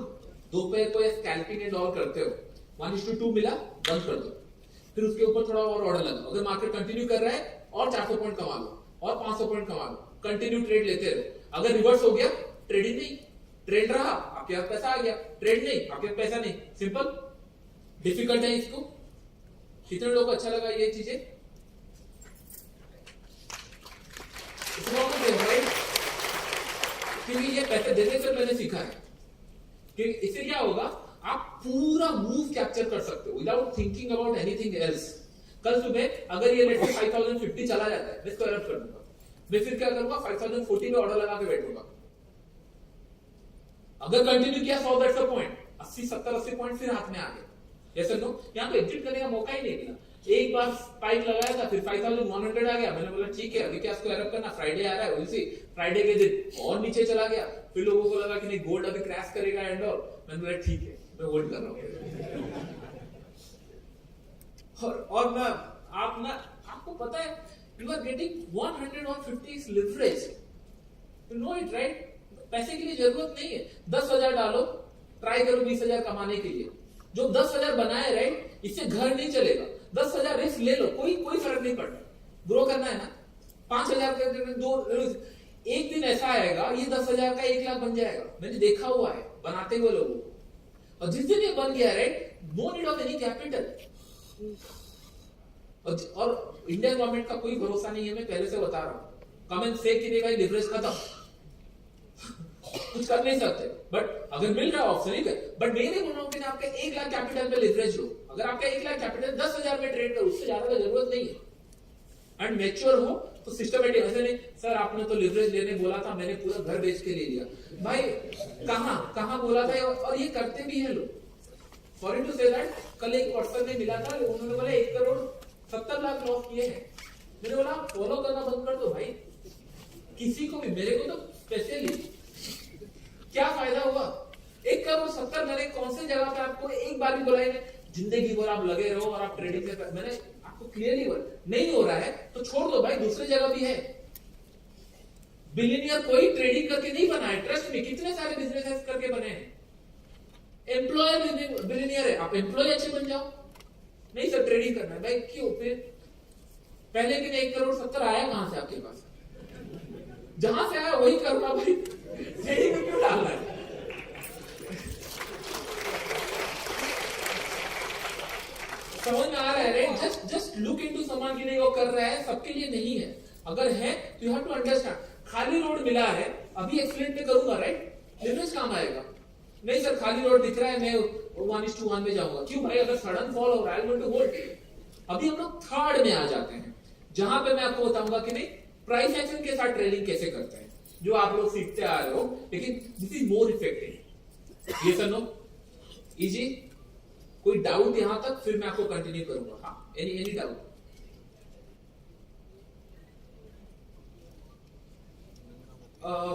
दोपहर को या स्कैल्पिंग एंड ऑल करते हो, 1:2 मिला, बंद कर दो, फिर उसके ऊपर थोड़ा और ऑर्डर लगाओ। अगर मार्केट कंटिन्यू कर रहा है और 400 पॉइंट कमा लो और 500 पॉइंट कमा लो, कंटिन्यू ट्रेड लेते रहो। अगर रिवर्स हो गया, ट्रेडिंग नहीं, ट्रेड रहा आपके पास पैसा आ गया, ट्रेड नहीं आपके पास पैसा नहीं, सिंपल। डिफिकल्ट है इसको, कितने लोगों को अच्छा लगा ये चीजें, क्योंकि ये पैसे देने से मैंने सीखा है कि इससे क्या होगा, आप पूरा मूव कैप्चर कर सकते हो without thinking about anything else. कल सुबह अगर ये लेट 5050 चला जाता है, मैं इसको एरर कर दूंगा, मैं फिर क्या करूंगा 5040 में ऑर्डर लगा के बैठूंगा। अगर कंटिन्यू किया 100 पॉइंट, 80 पॉइंट फिर हाथ में आ गए, यस और नो। यहां पे एग्जिट करने का मौका ही नहीं मिला। एक बार स्पाइक लगाया था, फिर 5100 आ गया, मैंने बोला ठीक है अभी क्या इसको एरर करना, फ्राइडे आ रहा है, उसी फ्राइडे के दिन और नीचे चला गया। फिर लोगों को लगा कि नहीं गोल्ड अभी क्रैश करेगा एंड ऑल, मैंने बोला ठीक है मैं होल्ड कर रहा हूं। और मैं आपको पता है, you are getting 150 leverage, you know it right. पैसे के लिए जरूरत नहीं है, 10,000 डालो, ट्राई करो 20,000 कमाने के लिए। जो 10,000 बनाए राइट, इससे घर नहीं चलेगा, 10,000 रिस्क ले लो, कोई फर्क नहीं पड़ता। ग्रो करना है ना, 5,000 के दो, एक दिन ऐसा आएगा ये 10,000 का 1 लाख बन जाएगा। मैंने देखा हुआ है बनाते हुए लोगों को, और जिस दिन ये बन गया right, no need of any capital. और इंडियन गवर्नमेंट का कोई भरोसा नहीं है, मैं पहले से बता रहा हूं। कमेंट से कि भाई लिवरेज खत्म, कुछ कर नहीं सकते, बट अगर मिल रहा है ऑप्शन ठीक है। बट मैं नहीं बोल रहा हूं कि आपका 1 लाख कैपिटल पे लिवरेज लो। अगर आपका 1 लाख कैपिटल 10,000 में ट्रेड करो, उससे ज्यादा का जरूरत नहीं है। एंड मैच्योर हो तो सिस्टमेटिक, ऐसे नहीं सर आपने तो लिवरेज लेने बोला था, मैंने पूरा घर बेच के ले लिया। भाई कहां बोला था, और ये करते भी हैं लोग। सॉरी टू से दैट, कल एक पर्सन ने मिला था, उन्होंने बोला 1 करोड़ 70 लाख लॉस किए हैं। मैंने बोला फॉलो करना बंद कर दो भाई, किसी को भी, मेरे को तो स्पेशली क्या फायदा हुआ। 1 करोड़ 70, मैंने कौन सी जगह पे आपको एक बार भी बोला है जिंदगी भर आप लगे रहो और आप ट्रेडिंग से, मैंने आपको क्लियरली बोला नहीं हो रहा है तो छोड़ दो भाई, दूसरी जगह भी है। बिलियनियर कोई ट्रेडिंग करके नहीं बना है, ट्रस्ट में कितने सारे बिजनेस करके बने हैं। एम्प्लॉयर बिलियनियर है, आप एम्प्लॉय अच्छे बन जाओ। नहीं सर ट्रेडिंग करना है भाई, क्यों फिर पहले के 1 करोड़ 70 आया कहां से आपके पास, जहां से आया वही करना भाई, ट्रेडिंग में क्यों डालना है। समझ में आ रहा है, जस्ट लुक इनटू समवन की नहीं वो कर रहा है, सबके लिए नहीं है। अगर है तो यू हैव टू अंडरस्टैंड। खाली रोड मिला है, अभी एक्सप्लेन पे करूंगा राइट, लिवरेज काम आएगा। नहीं सर खाली रोड दिख रहा है, मैं 1:1 में जाऊंगा, क्यों भाई अगर सडन फॉल हो रहा है गोइंग टू होल्ड। अभी हम लोग थर्ड में आ जाते हैं, जहां पे मैं आपको बताऊंगा कि नहीं प्राइस एक्शन के साथ ट्रेडिंग कैसे करते हैं, जो आप लोग सीखते आ रहे हो, लेकिन दिस इज मोर इफेक्टिव। ये सर नो इजी, कोई डाउट यहां तक, फिर मैं आपको कंटिन्यू करूंगा। हाँ, एनी डाउट?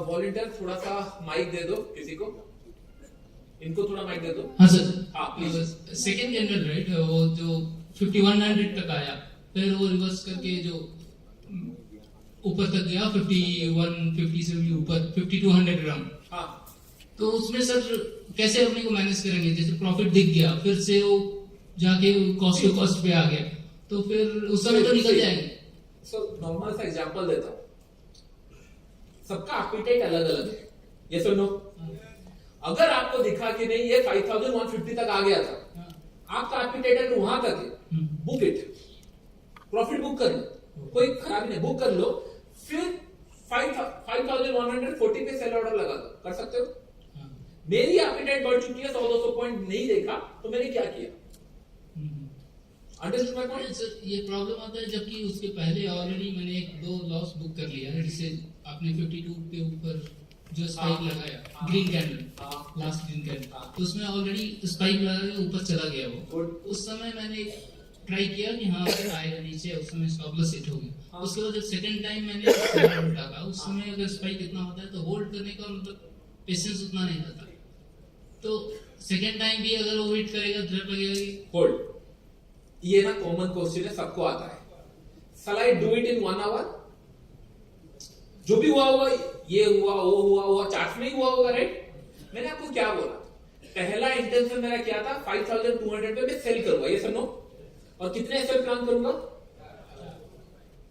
वॉलंटियर थोड़ा सा माइक दे दो किसी को, इनको थोड़ा माइक दे दो। हाँ सर। हाँ प्लीज। सेकेंड कैंडल राइट, वो जो 5100 तक आया, फिर वो रिवर्स करके जो ऊपर तक गया 5150 से भी ऊपर 5200 ग्राम। हाँ, तो उसमें सर कैसे अपने को मैनेज करेंगे? जैसे प्रॉफिट दिख गया, फिर से वो जाके कॉस्ट पे आ गया, तो फिर उस समय तो निकल जाएंगे। सो नॉर्मल सा एग्जांपल देता हूँ, सबका एपेटाइट अलग अलग है, ये सुनो। अगर आपको दिखा कि नहीं ये 5150 तक आ गया था, आपका एपेटाइट अगर वहां तक है, बुक इट, प्रॉफिट बुक कर लो, कोई खराबी नहीं, बुक कर लो। फिर 5140 पे सेल ऑर्डर लगा दो, कर सकते हो। मेरी एपेटाइट बढ़ चुकी है, 100-200 पॉइंट नहीं देखा तो मैंने क्या किया? Understand my point? सर ये प्रॉब्लम आता है जबकि उसके पहले ऑलरेडी मैंने 1-2 लॉस बुक कर लिया है, जिससे आपने 52 के ऊपर जो स्पाइक लगाया, green candle, last green candle, तो उसमें ऑलरेडी स्पाइक लगा के ऊपर चला गया वो। उस समय मैंने ट्राई किया कि हाँ आएगा नीचे, उस समय स्टॉप लॉस हिट हो गया। उसके बाद जब सेकंड टाइम मैंने सेल डाला, उस समय अगर स्पाइक इतना होता है तो होल्ड करने का मतलब पेशेंस उतना नहीं रहता, तो सेकंड टाइम भी अगर वो वेट करेगा डर लगेगा कि होल्ड। ये ना कॉमन क्वेश्चन है, सबको आता है। Shall I do it in 1 hour? जो भी हुआ होगा, ये हुआ वो हुआ चार्ट में ही हुआ होगा, राइट? मैंने आपको क्या बोला, पहला इंटेंशन मेरा क्या था, 5200 पे मैं सेल करूंगा, ये सुनो। और कितने एसएल प्लान करूंगा?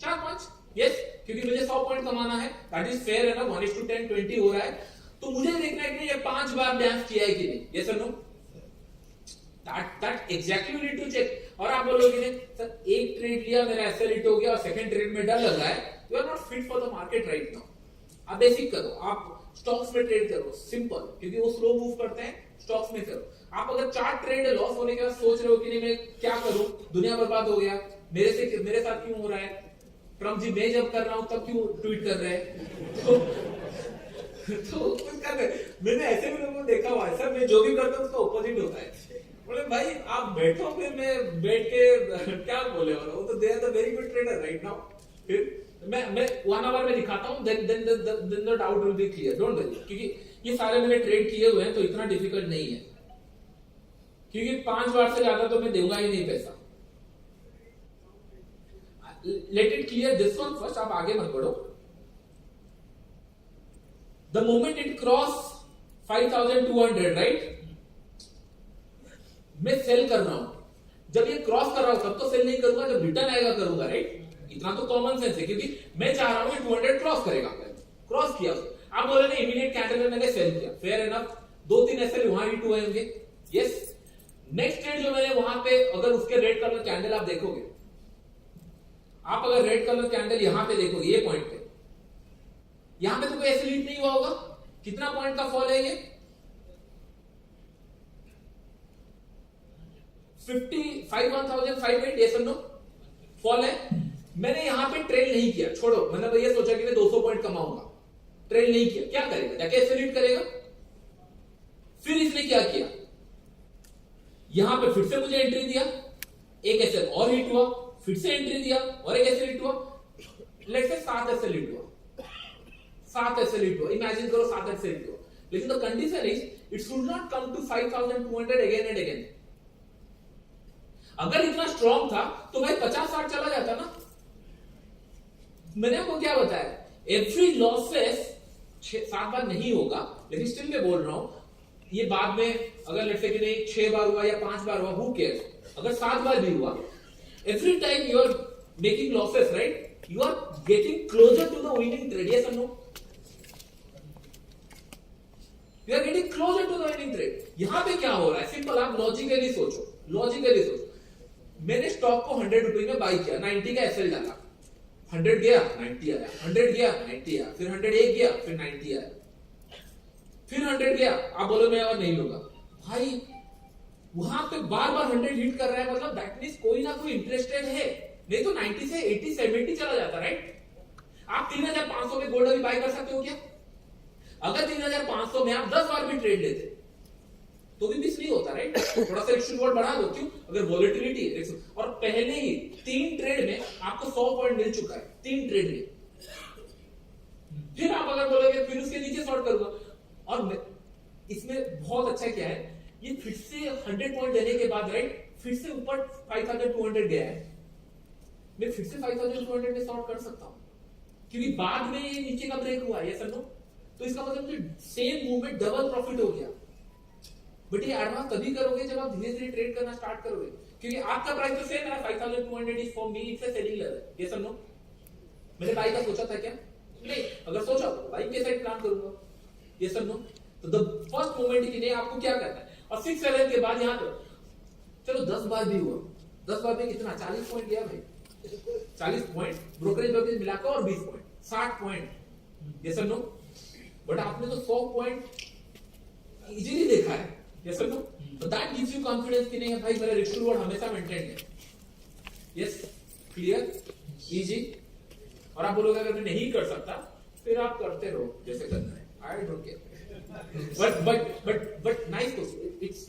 4-5, यस, क्योंकि मुझे 100 पॉइंट कमाना है, दैट इज फेयर है ना, 1:10 20 हो रहा है, तो मुझे देखना है कि ये 5 बार डांस किया है कि नहीं, ये सुनो। That exactly you need to check। और आप बोलोगे नहीं सर एक ट्रेड लिया मेरा एसएल हिट हो गया और सेकंड ट्रेड में डर लग रहा है, you are not fit for the market right now. आप बेसिक करो, आप स्टॉक्स में ट्रेड करो, सिंपल, क्योंकि वो स्लो मूव करते हैं, स्टॉक्स में करो। आप अगर 4 ट्रेड लॉस होने के बाद सोच रहे हो कि नहीं मैं क्या करूं, दुनिया बर्बाद हो गया, मेरे साथ क्यों हो रहा है, ट्रम्प जी मैं जब कर रहा हूं तब क्यों ट्वीट कर रहे हैं, तो कुछ कर रहे। मैंने ऐसे भी लोगों को देखा हुआ है, सर मैं जो भी करता हूं उसका ऑपोजिट होता है। बोले भाई आप बैठो, फिर मैं बैठ के क्या बोले, वो तो they are the very good trader right now. फिर मैं 1 आवर में दिखाता हूं, then the doubt will be clear, don't worry, क्योंकि ये सारे मैंने ट्रेड किए हुए हैं तो इतना डिफिकल्ट नहीं है, क्योंकि 5 बार से ज्यादा तो मैं दूंगा ही नहीं पैसा। Let it clear this one first, आप आगे मत बढ़ो। The moment it cross 5200 right, मैं सेल कर रहा हूं। जब ये क्रॉस कर रहा हूं तब तो सेल नहीं करूंगा, जब रिटर्न आएगा करूंगा, राइट? इतना तो कॉमन सेंस है, क्योंकि मैं चाह रहा हूं कि 200 क्रॉस करेगा, क्रॉस किया। आप बोले ना इमीडिएट कैंडल में मैंने सेल किया, फेयर एनफ, 2-3 एसएल वहां हिट हुए होंगे, यस। नेक्स्ट ट्रेड जो मैंने वहां पे, अगर उसके रेड कलर कैंडल आप देखोगे, आप अगर रेड कलर कैंडल यहां पे देखोगे, ये पॉइंट पे, यहां पे तो कोई एसएल हिट नहीं हुआ होगा। कितना पॉइंट का फॉल है ये? 51,508, yes or no? फॉल है। मैंने यहां पे ट्रेल नहीं किया, छोड़ो, मैंने भैया सोचा कि मैं 200 पॉइंट कमाऊंगा, ट्रेल नहीं किया, क्या करेगा, जाके एसएल करेगा। फिर इसने क्या किया, यहां पे फिर से मुझे एंट्री दिया, एक एसएल और हिट हुआ, फिर से एंट्री दिया और एक एसएल हिट हुआ, लेट्स से 7 एसएल हिट हुआ, 7 एसएल हिट हुआ, इमेजिन करो 7 एसएल हिट हुआ। लेकिन the condition is it should not come to 5200 again and again. अगर इतना स्ट्रॉन्ग था तो भाई 50-60 चला जाता ना। मैंने आपको क्या बताया, एवरी लॉसेस 7 बार नहीं होगा, लेकिन स्टिल मैं बोल रहा हूं, ये बाद में अगर लेट्स से कि नहीं 6 बार हुआ या 5 बार हुआ, हु केयर्स, अगर 7 बार भी हुआ, every time you are making losses right, you are getting closer to the winning trade, yes और नो? You are getting closer to the winning trade. यहां पे क्या हो रहा है, सिंपल, आप लॉजिकली सोचो, लॉजिकली सोचो। मैंने स्टॉक को 100 रुपए में बाई किया, 90 का एसएल डाला, 100 गया 90 आया, 100 गया 90 आया, फिर 101 गया, फिर 90 आया, फिर 100 गया। आप बोलो मैं और नहीं लूंगा, भाई वहां पे बार बार 100 हिट कर रहा है, मतलब दैट मींस कोई ना कोई इंटरेस्टेड है, नहीं तो 90 से 80 70 चला जाता, राइट? आप 3500 में गोल्ड अभी बाय कर सकते हो क्या? अगर 3500 में आप 10 बार भी ट्रेड लेते तो भी मिस नहीं होता, राइट? थोड़ा सा रिस्क रिवॉर्ड बढ़ा दो, क्यों? अगर वॉलेटिलिटी है और पहले ही 3 ट्रेड में आपको 100 पॉइंट मिल चुका है, 3 ट्रेड में, फिर आप अगर बोलोगे फिर उसके नीचे शॉर्ट करूंगा, और इसमें बहुत अच्छा क्या है, ये फिर से 100 पॉइंट देने के बाद, राइट, फिर से ऊपर 5200 गया है, मैं फिर से 5200 में शॉर्ट कर सकता हूं, क्योंकि बाद में ये नीचे का ब्रेक हुआ है, ये समझो। तो इसका मतलब कि सेम मूवमेंट डबल प्रॉफिट हो गया। बट ये एडवांस तभी करोगे जब आप धीरे धीरे ट्रेड करना स्टार्ट करोगे, क्योंकि आपका प्राइस तो सेम है, 5200 is for me, it's a selling level, ये समझो। मैंने बाई का सोचा था क्या? नहीं, अगर सोचा तो बाई के साइड प्लान करूंगा, ये समझो। तो द फर्स्ट मोमेंट की नहीं, आपको क्या करना है, और 6-7 के बाद यहां पे चलो 10 बार भी हुआ, 10 बार में कितना 40 पॉइंट गया भाई, 40 पॉइंट ब्रोकरेज मिलाकर और 20 पॉइंट 60 पॉइंट, ये समझो। बट आपने तो 100 पॉइंट इजीली देखा है, ये समझो। तो दैट गिव्स यू कॉन्फिडेंस कि नहीं भाई मेरा रिस्क रिवॉर्ड हमेशा मेंटेन है। Yes, clear, easy. और आप बोलोगे अगर मैं नहीं कर सकता, फिर आप करते रहो जैसे करना है, आई don't care. But nice question, it's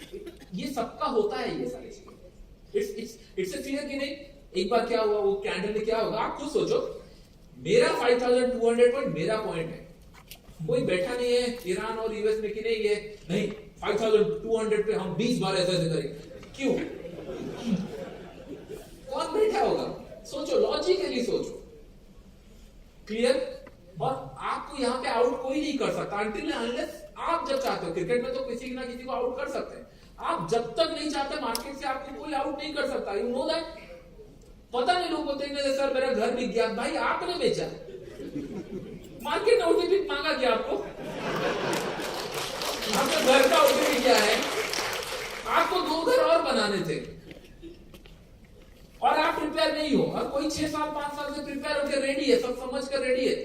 ये सबका होता है, ये सारी चीजें, इट्स अ फियर कि नहीं। एक बार क्या हुआ, वो कैंडल में क्या होगा, आप खुद सोचो। मेरा 5200 पॉइंट मेरा पॉइंट है, कोई बैठा नहीं है ईरान और यूएस में कि नहीं ये नहीं 5200 पे हम 20 बार ऐसे करेंगे, क्यों? कौन बैठा होगा? सोचो, लॉजिकली सोचो, क्लियर। और आपको यहाँ पे आउट कोई नहीं कर सकता अनटिल अनलेस आप जब चाहते हो। क्रिकेट में तो किसी ना किसी को आउट कर सकते हैं, आप जब तक नहीं चाहते मार्केट से आपको कोई आउट नहीं कर सकता, यू नो दैट। पता नहीं लोग बोलते हैं सर मेरा घर बिक गया, भाई आपने बेचा, मार्केट ने ओटीपी मांगा क्या आपको? आपके घर का ओटीपी क्या है? आपको 2 घर और बनाने थे और आप प्रिपेयर नहीं हो, और कोई 6 साल 5 साल से प्रिपेयर होकर रेडी है, सब समझ कर रेडी है,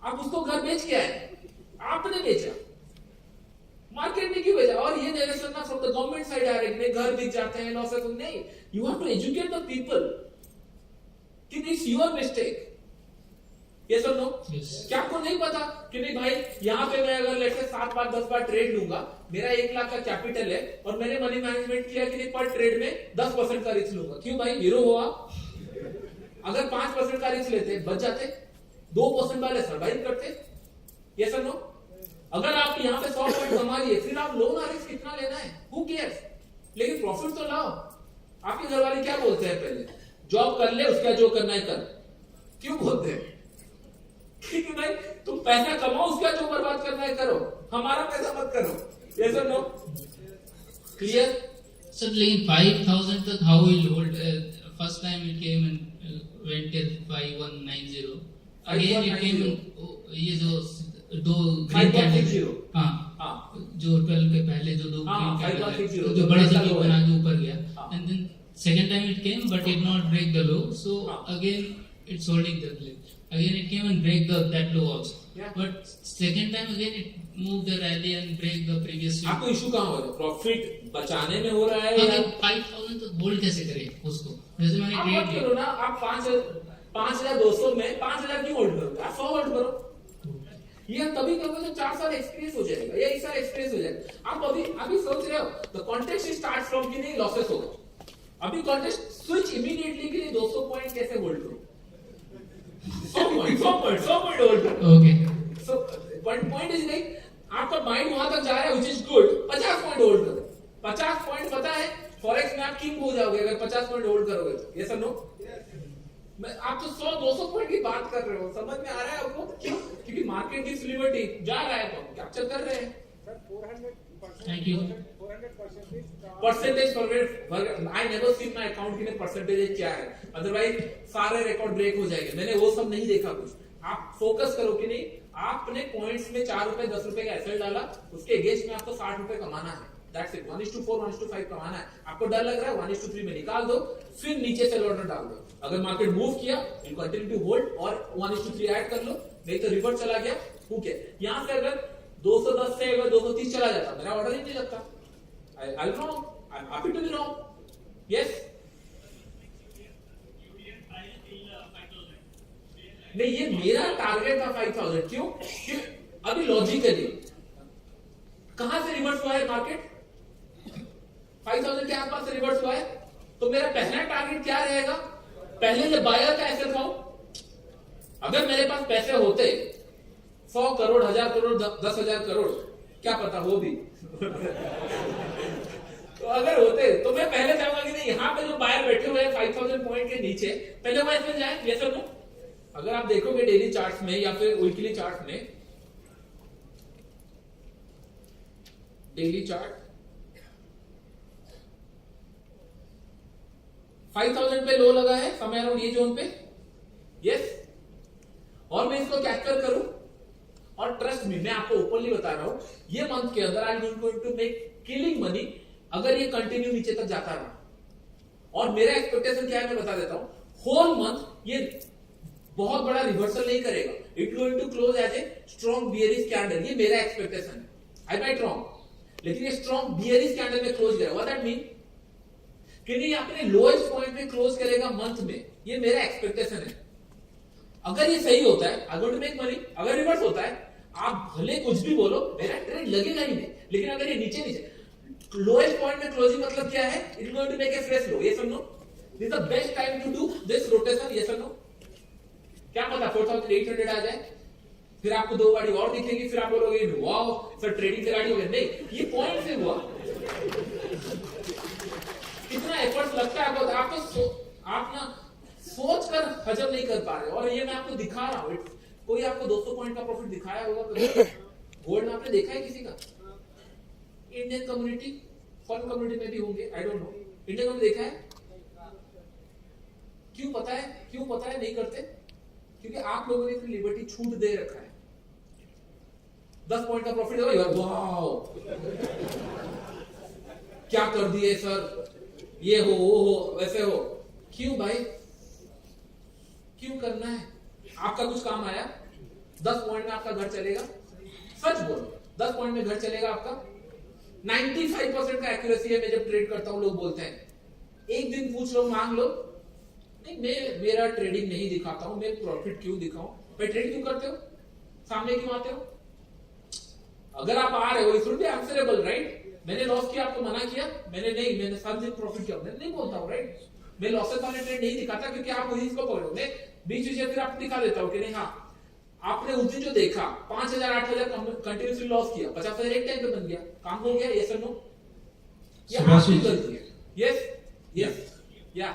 आप उसको घर बेच के आए, आपने बेचा, मार्केट ने क्यों बेचा? और ये डायरेक्शन ना फ्रॉम द गवर्नमेंट साइड आ रही है, घर बिक जाते हैं, लॉसेस नहीं। You have to educate the people कि दिस योर मिस्टेक, ये सब नो। क्या आपको नहीं पता कि नहीं भाई यहाँ पे मैं अगर लेट से 7 बार 10 बार ट्रेड लूंगा, मेरा 1 लाख का कैपिटल है और मैंने मनी मैनेजमेंट किया कि नहीं पर ट्रेड में 10% का रिस्क लूंगा, क्यों भाई हीरो हो आप? अगर 5% का रिस्क लेते बच जाते, 2% वाले सर्वाइव करते, ये सब नो। अगर आप यहाँ पे 100 पॉइंट कमा लिए, फिर आप लोन और रिस्क कितना लेना है, हु केयर्स, लेकिन प्रॉफिट तो लाओ। आपके घर वाले क्या बोलते हैं, पहले जॉब कर ले, उसका जो करना है कर, क्यों बोलते हैं? क्योंकि भाई तुम पैसा कमाओ, उसका जो बर्बाद करना है करो, हमारा पैसा मत करो, ये सब नो, क्लियर। सर लेकिन 5000 तक how will hold? First time it came and went till 5190, again it came, ये जो 2 ग्रीन कैंडल, हाँ जो 12 के पहले जो 2 ग्रीन कैंडल जो बड़े से बना के ऊपर गया, and then second time it came but it not break the low, so again it's holding the leg. Again it came and break that low also. Yeah. But second time again it moved the rally and break the previous low. आपको issue कहाँ हो रहा है? Profit बचाने में हो रहा है या 5000 तक होल्ड कैसे करें उसको? जैसे मैंने ट्रेड करो ना, आप 5200 में 5000 क्यों होल्ड करोगे? आप 100 होल्ड करो। ये तभी करोगे जब 4 साल एक्सपीरियंस हो जाएगा या 1 साल एक्सपीरियंस हो जाएगा। आप अभी सोच रहे हो तो कॉन्टेक्स्ट स्टार्ट फ्रॉम कि नहीं लॉसेस होगा, अभी कॉन्टेक्स्ट स्विच इमीडिएटली के लिए 200 पॉइंट कैसे होल्ड करो? 100 पॉइंट होल्ड करो। Okay, so point is like आपका माइंड वहां तक जा रहा है which is good. 50 point hold करो, 50 पॉइंट पता है फॉरेक्स में आप किंग हो जाओगे अगर 50 पॉइंट होल्ड करोगे तो, ये सब नो। आप तो 100-200 पॉइंट की बात कर रहे हो, समझ में आ रहा है आपको? क्यों? क्योंकि मार्केट की लिबर्टी जा रहा है तो हम कैप्चर कर रहे हैं। Thank you. Percentage forward, I never seen my account की परसेंटेज क्या है, अदरवाइज सारे रिकॉर्ड ब्रेक हो जाएंगे। मैंने वो सब नहीं देखा कुछ। आप फोकस करो कि नहीं आपने पॉइंट्स में 4 रुपए 10 रुपए का एसेट डाला, उसके अगेंस्ट में आपको 60 रुपए कमाना है, दैट्स इट। 1:4 1:5 कमाना है। आपको डर लग रहा है 1:3 में निकाल दो, फिर नीचे से ऑर्डर डाल दो। अगर मार्केट मूव किया यू कंटिन्यू टू होल्ड और 1:3 ऐड कर लो, नहीं तो रिवर्स चला गया ठीक है। यहां से अगर 210 से अगर 230 चला जाता मेरा ऑर्डर ही नहीं लगता। I'll know. I'm happy to be wrong. Yes. नहीं ये मेरा टारगेट था 5000। क्यों? अभी लॉजिकली कहां से रिवर्स हुआ है मार्केट? 5000 के आसपास रिवर्स हुआ है, तो मेरा पहला टारगेट क्या रहेगा? पहले से बायर का एसेट खाऊं। अगर मेरे पास पैसे होते 100 करोड़, 1000 करोड़, 10,000 करोड़, क्या पता वो भी तो अगर होते तो मैं पहले चाहूंगा कि नहीं, यहां पे जो बायर बैठे हुए हैं 5000 पॉइंट के नीचे, पहले वो इसमें जाए। ये सब अगर आप देखोगे डेली चार्ट्स में या फिर वीकली चार्ट में, डेली चार्ट 5000 पे लो लगा है, समय अराउंड ये जोन पे, यस। और मैं इसको कैप्चर करूं, और ट्रस्ट मी, मैं आपको ओपनली बता रहा हूं, ये मंथ के अंदर I am going to make killing money अगर ये कंटिन्यू नीचे तक जाता रहा। और मेरा एक्सपेक्टेशन क्या है मैं बता देता हूं, होल मंथ ये बहुत बड़ा रिवर्सल नहीं करेगा, it going to close as a strong bearish candle, ये मेरा एक्सपेक्टेशन है। आई माइट रॉन्ग, लेकिन ये स्ट्रॉन्ग बियरिश कैंडल में क्लोज करेगा। व्हाट दैट मीन कि नहीं अपने लोएस्ट पॉइंट में क्लोज करेगा मंथ में, ये मेरा एक्सपेक्टेशन है। अगर ये सही होता है I going to make money. अगर रिवर्स होता है, आप भले कुछ भी बोलो, मेरा ट्रेड लगेगा ही नहीं। लेकिन अगर ये नीचे नीचे लोएस्ट पॉइंट में क्लोजिंग मतलब क्या है, it going to make a fresh low. ये समझो, this is the best time to do this rotation. ये समझो, क्या पता 4800 आ जाए, फिर आपको 2 गाड़ी और दिखेगी, फिर आप बोलोगे वाओ सर ट्रेडिंग की गाड़ी हो गई। नहीं, ये पॉइंट से हुआ। कितना एफर्ट्स लगता है आपको, आप ना सोच कर हजम नहीं कर पा रहे। और ये मैं आपको दिखा रहा हूं, कोई आपको 200 पॉइंट का प्रॉफिट दिखाया होगा गोल्ड में? आपने देखा है किसी का? इंडियन कम्युनिटी, फॉरेन कम्युनिटी में भी होंगे, आई डोंट नो। इंडियन में देखा है? क्यों पता है? क्यों पता है नहीं करते? क्योंकि आप लोगों ने लिबर्टी छूट दे रखा है। 10 पॉइंट का प्रॉफिट हो, यार वाओ क्या कर दिए सर, ये हो वो हो वैसे हो। क्यों भाई, क्यों करना है? आपका कुछ काम आया? 10 पॉइंट में आपका घर चलेगा? सच बोलो, 10 पॉइंट में घर चलेगा आपका? 95% का एक्यूरेसी है। मैं जब ट्रेड करता हूं, लोग बोलते हैं, एक दिन पूछ लो, मांग लो, नहीं मैं मेरा ट्रेडिंग नहीं दिखाता हूं, मैं प्रॉफिट क्यों दिखाऊं? भाई ट्रेड क्यों करते हो? सामने क्यों आते हो? अगर आप आ रहे हो, it will be answerable, right? मैंने लॉस किया, आपको मना किया? मैंने सब दिन प्रॉफिट किया, मैं नहीं बोलता हूं, राइट? मैं लॉसेस वाले ट्रेड नहीं दिखाता, क्योंकि आप वही इसको पकड़ो। मैं बीच बीच फिर आपको दिखा देता हूं कि नहीं, हाँ आपने उस दिन जो देखा 5000 8000 कंटिन्यूसली लॉस किया, 50,000 एक टाइम पे बन गया, काम हो गया। यस और नो? ये आपकी गलती है। यस यस या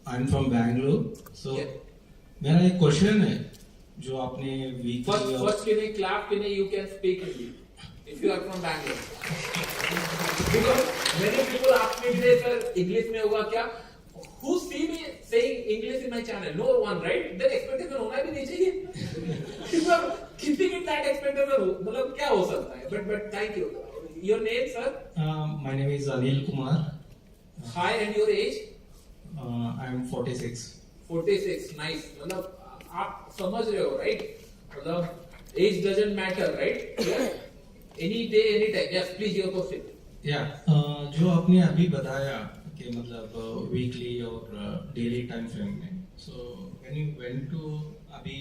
आई एम फ्रॉम बैंगलोर। सो मेरा एक क्वेश्चन है, जो आपने वीक फर्स्ट के नहीं क्लैप के नहीं, you can speak English if you are from Bangalore, because many people ask me sir English में होगा क्या? Who see me saying English in my channel? No one, right? Then expectation होना भी नहीं चाहिए। Keeping it that expectation मतलब क्या हो सकता है? But thank you. Your name, sir? My name is Anil Kumar. Hi, and your age? I am 46. 46, nice. मतलब आप समझ रहे हो, right? मतलब age doesn't matter, right? Any day, any time. Yes, please your question. जो आपने अभी बताया कि मतलब वीकली और डेली टाइम फ्रेम में, so when you went to अभी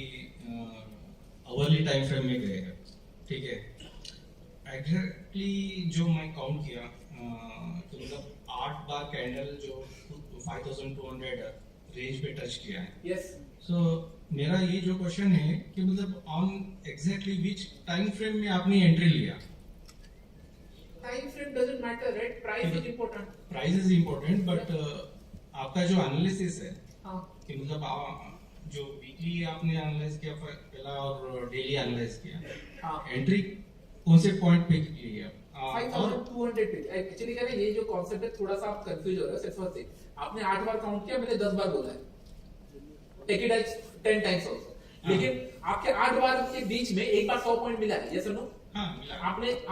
आवरली टाइम फ्रेम में गए, ठीक है, एग्जैक्टली जो मैं काउंट किया तो मतलब 8 बार कैंडल जो 5200 रेंज पे टच किया है। Yes. सो मेरा ये जो क्वेश्चन है कि मतलब on exactly which time frame में आपने एंट्री लिया? Time frame doesn't matter, right? Price is important. Price is important, but आपका जो एनालिसिस है, हाँ. कि मतलब जो वीकली आपने एनालाइज किया पहला और डेली एनालाइज किया, हाँ. एंट्री कौन से पॉइंट पे लिया? 5200 पे। एक्चुअली क्या है, ये जो कॉन्सेप्ट है थोड़ा सा आप कंफ्यूज हो रहे हो। सिर्फ फर्स्ट थिंग, आपने 8 बार काउंट किया, मैंने 10 बार बोला है। Take it as 10 times also. लेकिन आपके 8 बार के बीच में एक बार 100 पॉइंट मिला है, यस और नो? हाँ, मिला।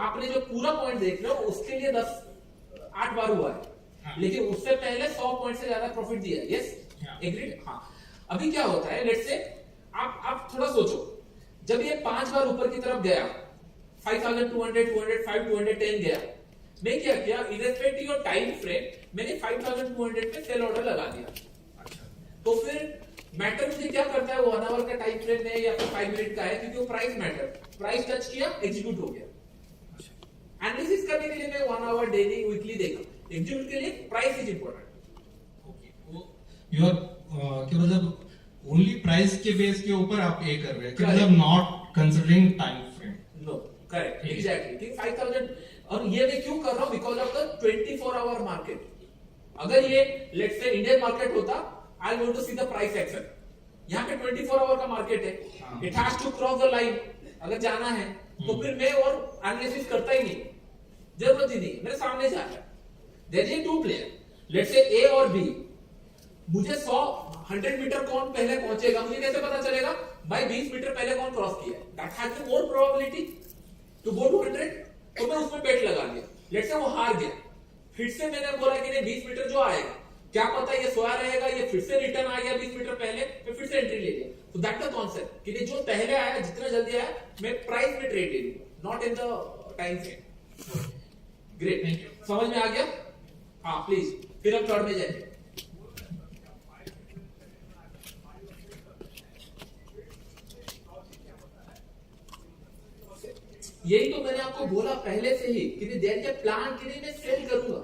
आपने जो पूरा पॉइंट देख रहे हो उसके लिए 8 बार हुआ है। हाँ. लेकिन उससे पहले 100 पॉइंट से ज्यादा प्रॉफिट दिया है। Yes, agreed? हाँ। अभी क्या होता है, लेट्स से आप थोड़ा सोचो, जब ये 5 बार ऊपर की तरफ गया, 5200, 205, 210 गया, मैं क्या किया, इरेस्पेक्टिव ऑफ टाइम फ्रेम, मैंने 5200 पे सेल ऑर्डर लगा दिया। तो फिर मैटर मुझे क्या करता है, वो 1 आवर का टाइम फ्रेम है या फिर 5 मिनट का है, क्योंकि वो प्राइस मैटर, प्राइस टच किया, एग्जीक्यूट हो गया। एनालिसिस करने के लिए मैं 1 आवर डेली वीकली देखा, एग्जीक्यूट के लिए price is important. Okay, you are कि मतलब ओनली प्राइस के बेस के ऊपर आप ये कर रहे हैं कि मतलब not considering time frame. No correct, exactly कि 5000, और ये मैं क्यों कर रहा हूं, because of the 24 hour market. अगर ये लेट्स से इंडियन मार्केट होता, I want to see the price action. यहाँ पे 24 आवर का मार्केट है, it has to cross the line, अगर जाना है तो फिर मैं और एनालिसिस करता ही नहीं, जरूरत ही नहीं, मेरे सामने जा रहा है। There is two player, let's say a और बी, मुझे 100 मीटर कौन पहले पहुंचेगा मुझे कैसे पता चलेगा, भाई 20 मीटर पहले कौन क्रॉस किया है, that has the more probability to go to 100, तो मैं उसमें बेट लगा लिया। लेट्स से वो हार गया, फिर से मैंने बोला कि नहीं 20 मीटर जो आएगा, क्या पता ये सोया रहेगा, ये फिर से रिटर्न आ गया 20 मीटर पहले, मैं फिर से एंट्री ले लिया। तो दैट द कॉन्सेप्ट कि जो पहले आया, जितना जल्दी आया, मैं प्राइस में ट्रेड ले लूंगा, not in the time frame. Great, thank you, समझ में आ गया? हाँ प्लीज, फिर हम थर्ड में जाएंगे। यही तो मैंने आपको बोला पहले से ही कि देयर इज अ प्लान कि नहीं मैं सेल करूंगा।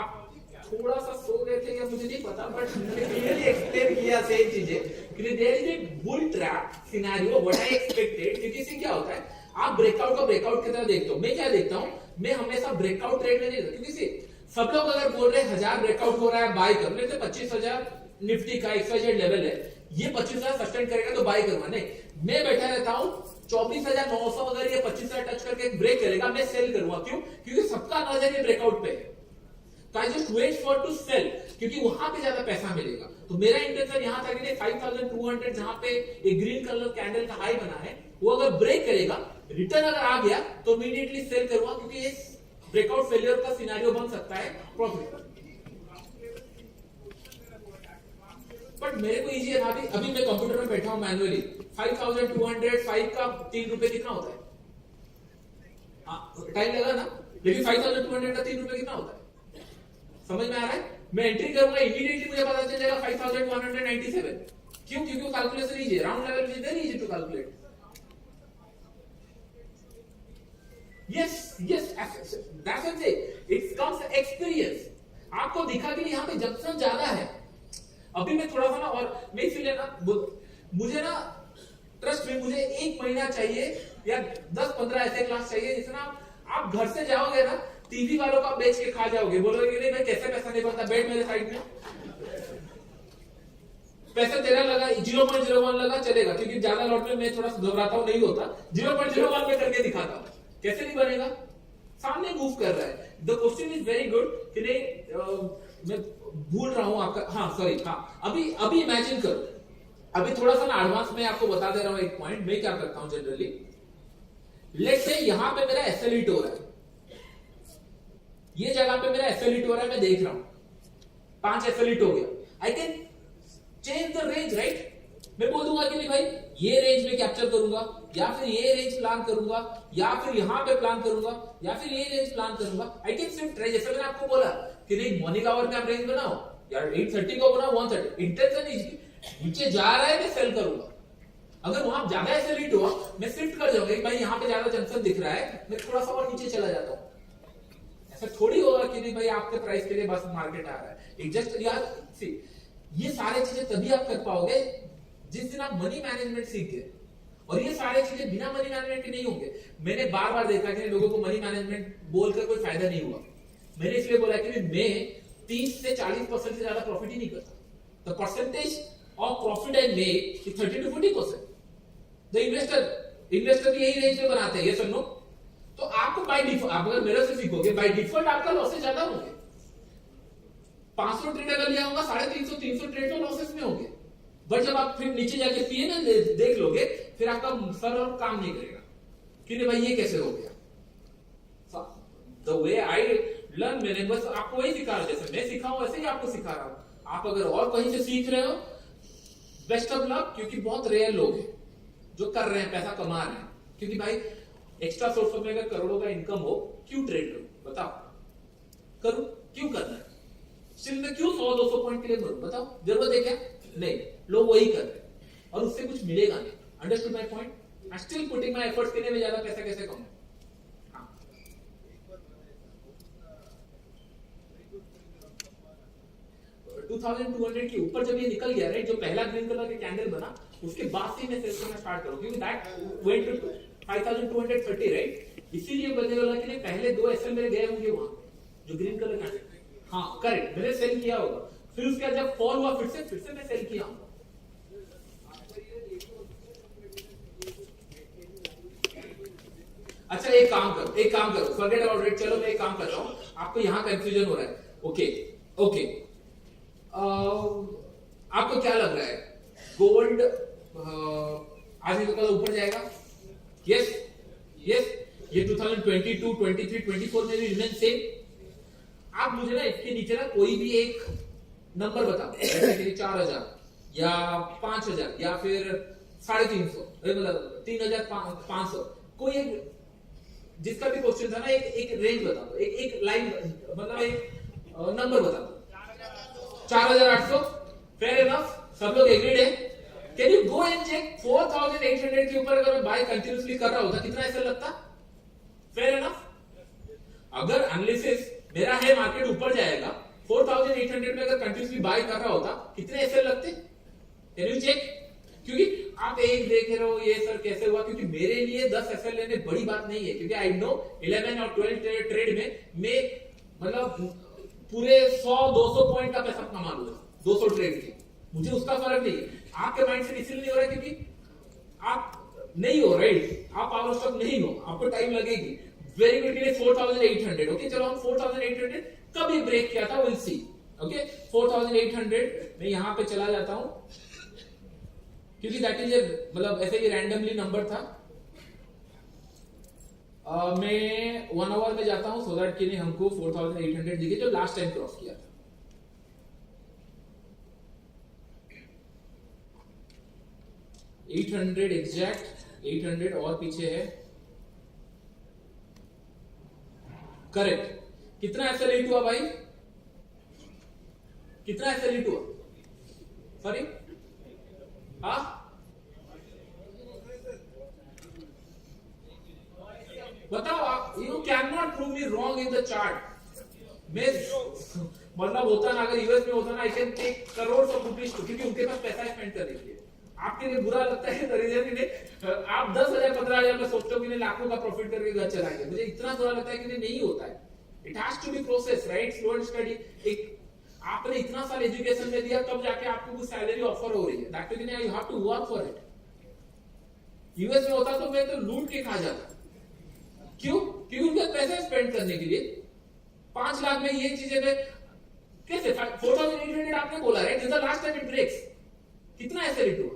आप थोड़ा सा सो गए थे या मुझे नहीं पता, बट मैंने क्लियरली एक्सप्लेन किया सेम चीजें कि there is a bull trap scenario what I expected. क्योंकि इससे क्या होता है, आप ब्रेकआउट का ब्रेकआउट की तरह देखते हो, मैं क्या देखता हूं, मैं हमेशा ब्रेकआउट ट्रेड में नहीं देखता। क्योंकि सब लोग अगर बोल रहे हैं 1000 ब्रेकआउट हो रहा है बाय कर, लेते 25000 निफ्टी का XYZ लेवल है, ये 25000 सस्टेन करेगा तो बाय करूंगा, नहीं, मैं बैठा रहता हूं 24900, अगर ये 25000 टच करके ब्रेक करेगा मैं सेल करूंगा। क्यों? क्योंकि सबका नजर ये ब्रेकआउट पे है, तो I just wait for to sell, क्योंकि वहां पे ज्यादा पैसा मिलेगा। तो मेरा इंटेंशन यहां था कि 5200 जहां पे एक ग्रीन कलर कैंडल का हाई बना है, वो अगर ब्रेक करेगा, रिटर्न अगर आ गया तो इमीडिएटली सेल करूंगा, क्योंकि इस ब्रेकआउट फेलियर का सिनेरियो बन सकता है प्रॉफिट। बट मेरे को इजी है था, अभी मैं कंप्यूटर में बैठा हूं मैन्युअली, 5205 का 3 रुपए कितना होता है? हाँ टाइम लगा ना, लेकिन 5200 का 3 रुपए कितना होता है? समझ में आ रहा है? मैं एंट्री करूंगा, इमीडिएटली मुझे पता चल जाएगा 5197। क्यों? क्योंकि कैलकुलेशन इजी है, round level is very easy to calculate. yes that's what it comes experience। आपको दिखा कि यहाँ पे जंक्शन ज्यादा है। अभी मैं थोड़ा सा ना, और मैं इसलिए ना, मुझे ना ट्रस्ट में, मुझे 1 महीना चाहिए या 10-15 ऐसे क्लास चाहिए जिसमें आप घर से जाओगे ना, टीवी वालों का बेच के खा जाओगे, बोलोगे नहीं भाई कैसे पैसा नहीं बनता, बैठ मेरे साइड में, पैसा तेरा लगा 0.01 लगा चलेगा, क्योंकि ज्यादा लॉट में मैं थोड़ा घबराता हूं, नहीं होता, 0.01 में करके दिखाता हूं, कैसे नहीं बनेगा, सामने मूव कर रहा है। The question is very good कि नहीं, मैं भूल रहा हूं आपका, हाँ सॉरी, हाँ अभी इमेजिन करो, अभी थोड़ा सा ना एडवांस में आपको बता दे रहा हूं एक पॉइंट। मैं क्या करता हूं जनरली, लेट्स से यहां पे मेरा SL हिट हो रहा है, ये जगह पे मेरा SL हिट हो रहा है, मैं देख रहा हूं 5 SL हिट हो गया, I can change the range, right? मैं बोल दूंगा कि नहीं भाई ये रेंज में कैप्चर करूंगा, या फिर ये रेंज प्लान करूंगा, या फिर यहां पे प्लान करूंगा, या फिर ये रेंज प्लान करूंगा। आई कैन शिफ्ट रेंज, जैसे मैंने आपको बोला कि नहीं मॉर्निंग आवर में आप रेंज बनाओ, यार 8:30 को बनाओ, 1:30, इंटेंशन इज नीचे जा रहा है, मैं सेल करूंगा। अगर वहां ज्यादा ऐसे रीड हुआ, मैं शिफ्ट कर जाऊंगा, भाई यहाँ पे ज्यादा जंक्शन दिख रहा है, मैं थोड़ा सा और नीचे चला जाता हूं। ऐसा थोड़ी होगा कि नहीं भाई आपके प्राइस के लिए बस मार्केट आ रहा है, एग्जैक्ट यार सी, ये सारे चीजें तभी आप कर पाओगे जिस दिन आप मनी मैनेजमेंट सीख गए, और ये सारे चीजें बिना मनी मैनेजमेंट के नहीं होंगे। मैंने बार बार देखा कि लोगों को मनी मैनेजमेंट बोलकर कोई फायदा नहीं हुआ। मैंने इसलिए बोला कि मैं 30 से 40% से ज्यादा प्रॉफिट ही नहीं करता। The percentage of profit I make is 30 to 40%। The investor भी यही रेंज में बनाते हैं, ये सुनो। तो आपको बाय डिफॉल्ट, आप अगर मेरे से सीखोगे, बाय डिफॉल्ट आपका लॉसेस ज्यादा होंगे। 500 ट्रेड अगर लिया होगा, 350 300 ट्रेड में लॉसेस में होंगे। बट जब आप फिर नीचे जाके पीएनएल देख लोगे, फिर आपका सर और काम नहीं करेगा कि नहीं भाई ये कैसे हो गया। द वे आई लर्न, मैंने बस आपको वही सिखा रहा हूं, जैसे मैं सिखा हूं वैसे ही आपको सिखा रहा हूं। आप अगर और कहीं से सीख रहे हो, बेस्ट ऑफ लक, क्योंकि बहुत रेयर लोग हैं जो कर रहे हैं, पैसा कमा रहे हैं। क्योंकि भाई एक्स्ट्रा सोर्स में अगर करोड़ों का इनकम हो, क्यों ट्रेड करूं बताओ, करूं क्यों करना है, सिर्फ मैं क्यों 100-200 पॉइंट के लिए करूं बताओ, जरूरत है क्या? नहीं, लोग वही कर रहे हैं और उससे कुछ मिलेगा नहीं। Understood my point? I still putting my efforts कितने में ज्यादा पैसा कैसे कमाऊं. हाँ. 2200 के ऊपर जब ये निकल गया राइट, जो पहला ग्रीन कलर का कैंडल बना उसके बाद से मैं सेल करना स्टार्ट करूं, क्योंकि दैट वेंट टू 5230 राइट. इसीलिए बोलने वाला कि पहले 2 एसएल मेरे गए होंगे वहां जो ग्रीन कलर का. हाँ करेक्ट, मैंने सेल किया होगा, फिर उसके बाद जब फॉल हुआ फिर से मैं सेल किया होगा. अच्छा एक काम करो फॉरगेट अबाउट इट. चलो मैं एक काम कर रहा हूं, आपको यहां कंफ्यूजन हो रहा है. ओके आपको क्या लग रहा है गोल्ड आज नहीं तो कल ऊपर जाएगा? यस ये 2022 23 24 में भी रिमेन सेम. आप मुझे ना इसके नीचे ना कोई भी एक नंबर बताओ, जैसे कि 4000 या 5000 या फिर 350 मतलब 3500, कोई एक जिसका भी क्वेश्चन था ना एक रेंज बता दो, एक लाइन मतलब एक नंबर बता दो. 4800 फेयर इनफ, सब लोग एग्रीड है. Can you go and check 4800 के ऊपर अगर मैं बाय कंटिन्यूअसली कर रहा होता कितना ऐसा लगता? Fair enough. अगर एनालिसिस मेरा है मार्केट ऊपर जाएगा 4800 में अगर कंटिन्यूअसली बाय कर रहा होता कितने ऐसे लगते? Can you check? क्योंकि आप एक देख रहे हो ये सर कैसे हुआ, क्योंकि मेरे लिए 10 एसएल लेने बड़ी बात नहीं है, क्योंकि आई नो 11 और 12 ट्रेड में मैं मतलब पूरे 100-200 पॉइंट का पैसा कमा लूंगा 200 ट्रेड के. मुझे उसका फर्क नहीं है. आपके माइंड से इसलिए नहीं हो रहा क्योंकि आप नहीं हो राइट, आप पावर स्टॉक नहीं हो, आपको टाइम लगेगी. Very good. 4800 ओके, चलो हम 4800 कब ये ब्रेक किया था विल सी. ओके 4800 मैं यहां पे चला जाता हूं क्योंकि दैट इज मतलब ऐसे ही रैंडमली नंबर था. मैं 1 आवर में जाता हूं सो दैट कि हमको 4800 दिखे जो लास्ट टाइम क्रॉस किया था. एग्जैक्ट 800 और पीछे है. करेक्ट. कितना एसएल हुआ भाई? कितना एसएल हुआ? सॉरी बताओ आप. You can not prove me wrong in the chart. मैं मतलब होता ना, अगर यूएस में होता ना, I can take crore of rupees, क्योंकि उनके पास पैसा स्पेंड करने के लिए. आपके लिए बुरा लगता है आप 10,000 15,000 में सोचते हो कि लाखों का प्रॉफिट करके घर चलाएंगे. मुझे इतना बुरा लगता है कि नहीं होता है. It has to be process right, slow and study. एक आपने इतना साल एजुकेशन में दिया तब जाके आपको कुछ सैलरी ऑफर हो रही है. That means you have to work for it. US में होता तो मैं तो लूट के खा जाता. क्यों? क्योंकि उनके पैसे स्पेंड करने के लिए 5 लाख में ये चीजें में कैसे 4800 आपने बोला right, this the last time it breaks. कितना ऐसे रेट हुआ?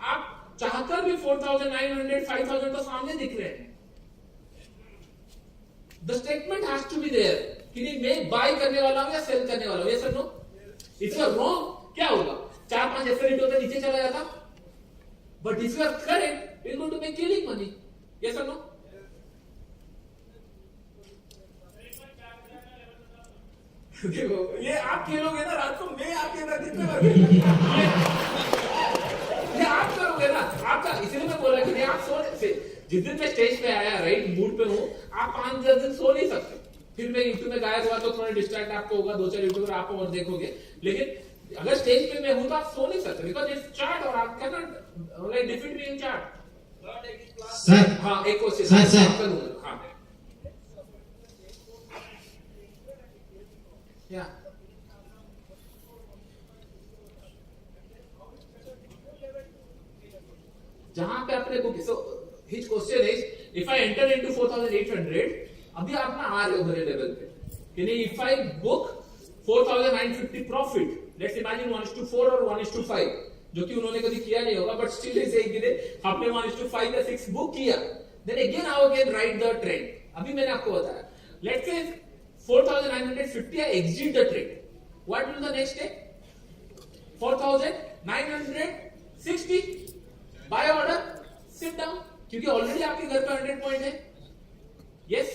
आप चाहकर भी 4900 5000 तो सामने दिख रहे हैं. The statement has to be there कि नहीं मैं बाय करने वाला हूं या सेल करने वाला हूं. यस और no? If you are wrong क्या होगा? 4-5 ऐसे रेट होता नीचे चला जाता. But if you are correct it going to make killing money. Yes और नो? देखो ये आप खेलोगे ना रात को, मैं आपके साथ कितने बार ये आप करोगे ना आपका. इसलिए मैं बोला कि आप सो से जिस दिन मैं स्टेज पे आया राइट मूड पे हूँ, आप 5-10 दिन सो नहीं सकते. फिर मैं यूट्यूब में गायब हुआ तो थोड़ा डिस्ट्रैक्ट आपको होगा, 2-4 यूट्यूबर आपको और देखोगे. लेकिन अगर स्टेज पे मैं हूं तो आप सो नहीं सकते, बिकॉज इट्स चार्ट और आप can not like defeat me in chart. Sir हाँ एक क्वेश्चन सर करूंगा. हाँ या जहां पे आपने book. So his question is if I enter into 4800 अभी आप ना आ रहे हो मेरे लेवल पे कि नहीं. If I book 4950 profit, let's imagine 1:4 और 1:5, जो कि उन्होंने कभी किया नहीं होगा, बट स्टिल इसे आपने 1:5 या 6 बुक किया. Then again how again right the trend. अभी मैंने आपको बताया let's say 4950 I exit the trade. What will the next step? 4960 buy order, sit down, क्योंकि ऑलरेडी आपके घर पे 100 पॉइंट है. यस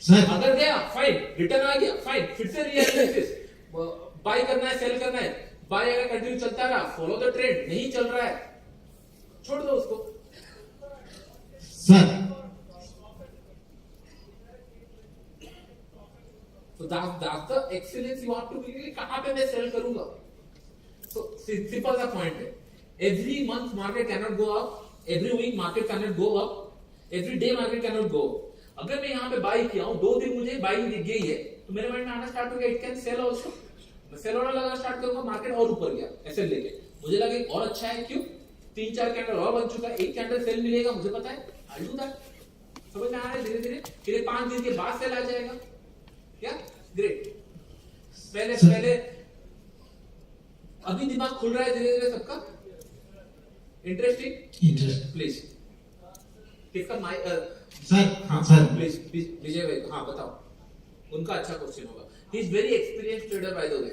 सर अगर गया फाइन, रिटर्न आ गया फाइन, फिर से रीएनालिसिस. बाय करना है सेल करना है, बाय अगर कंटिन्यू चलता रहा, फॉलो द ट्रेंड, नहीं चल रहा है छोड़ दो उसको। Sir So that's the excellence you have to be. कहाँ पे मैं सेल करूंगा? So simple सा point है. Every month market cannot go up. Every week market cannot go up. Every day market cannot go up. अगर मैं यहाँ पे बाई किया हूँ, 2 दिन मुझे बाई दिख गई है, तो मेरे माइंड में आना स्टार्ट हो गया, इट कैन सेल ऑल्सो। मैं सेल ऑर्डर लगाना स्टार्ट करूंगा, मार्केट और ऊपर गया ऐसे लेके, मुझे लगा और अच्छा है, क्यों 3-4 कैंडल और बन चुका है, 1 कैंडल सेल मिलेगा, मुझे पता है, आई डू दैट। समझ में आ रहा है? धीरे धीरे फिर 5 दिन के बाद सेल आ जाएगा। क्या ग्रेट। पहले अभी दिमाग खुल रहा है धीरे धीरे सबका। Interesting please. किसका सर प्लीज विजय भाई, हाँ बताओ। उनका अच्छा क्वेश्चन होगा। He is very experience trader by the way,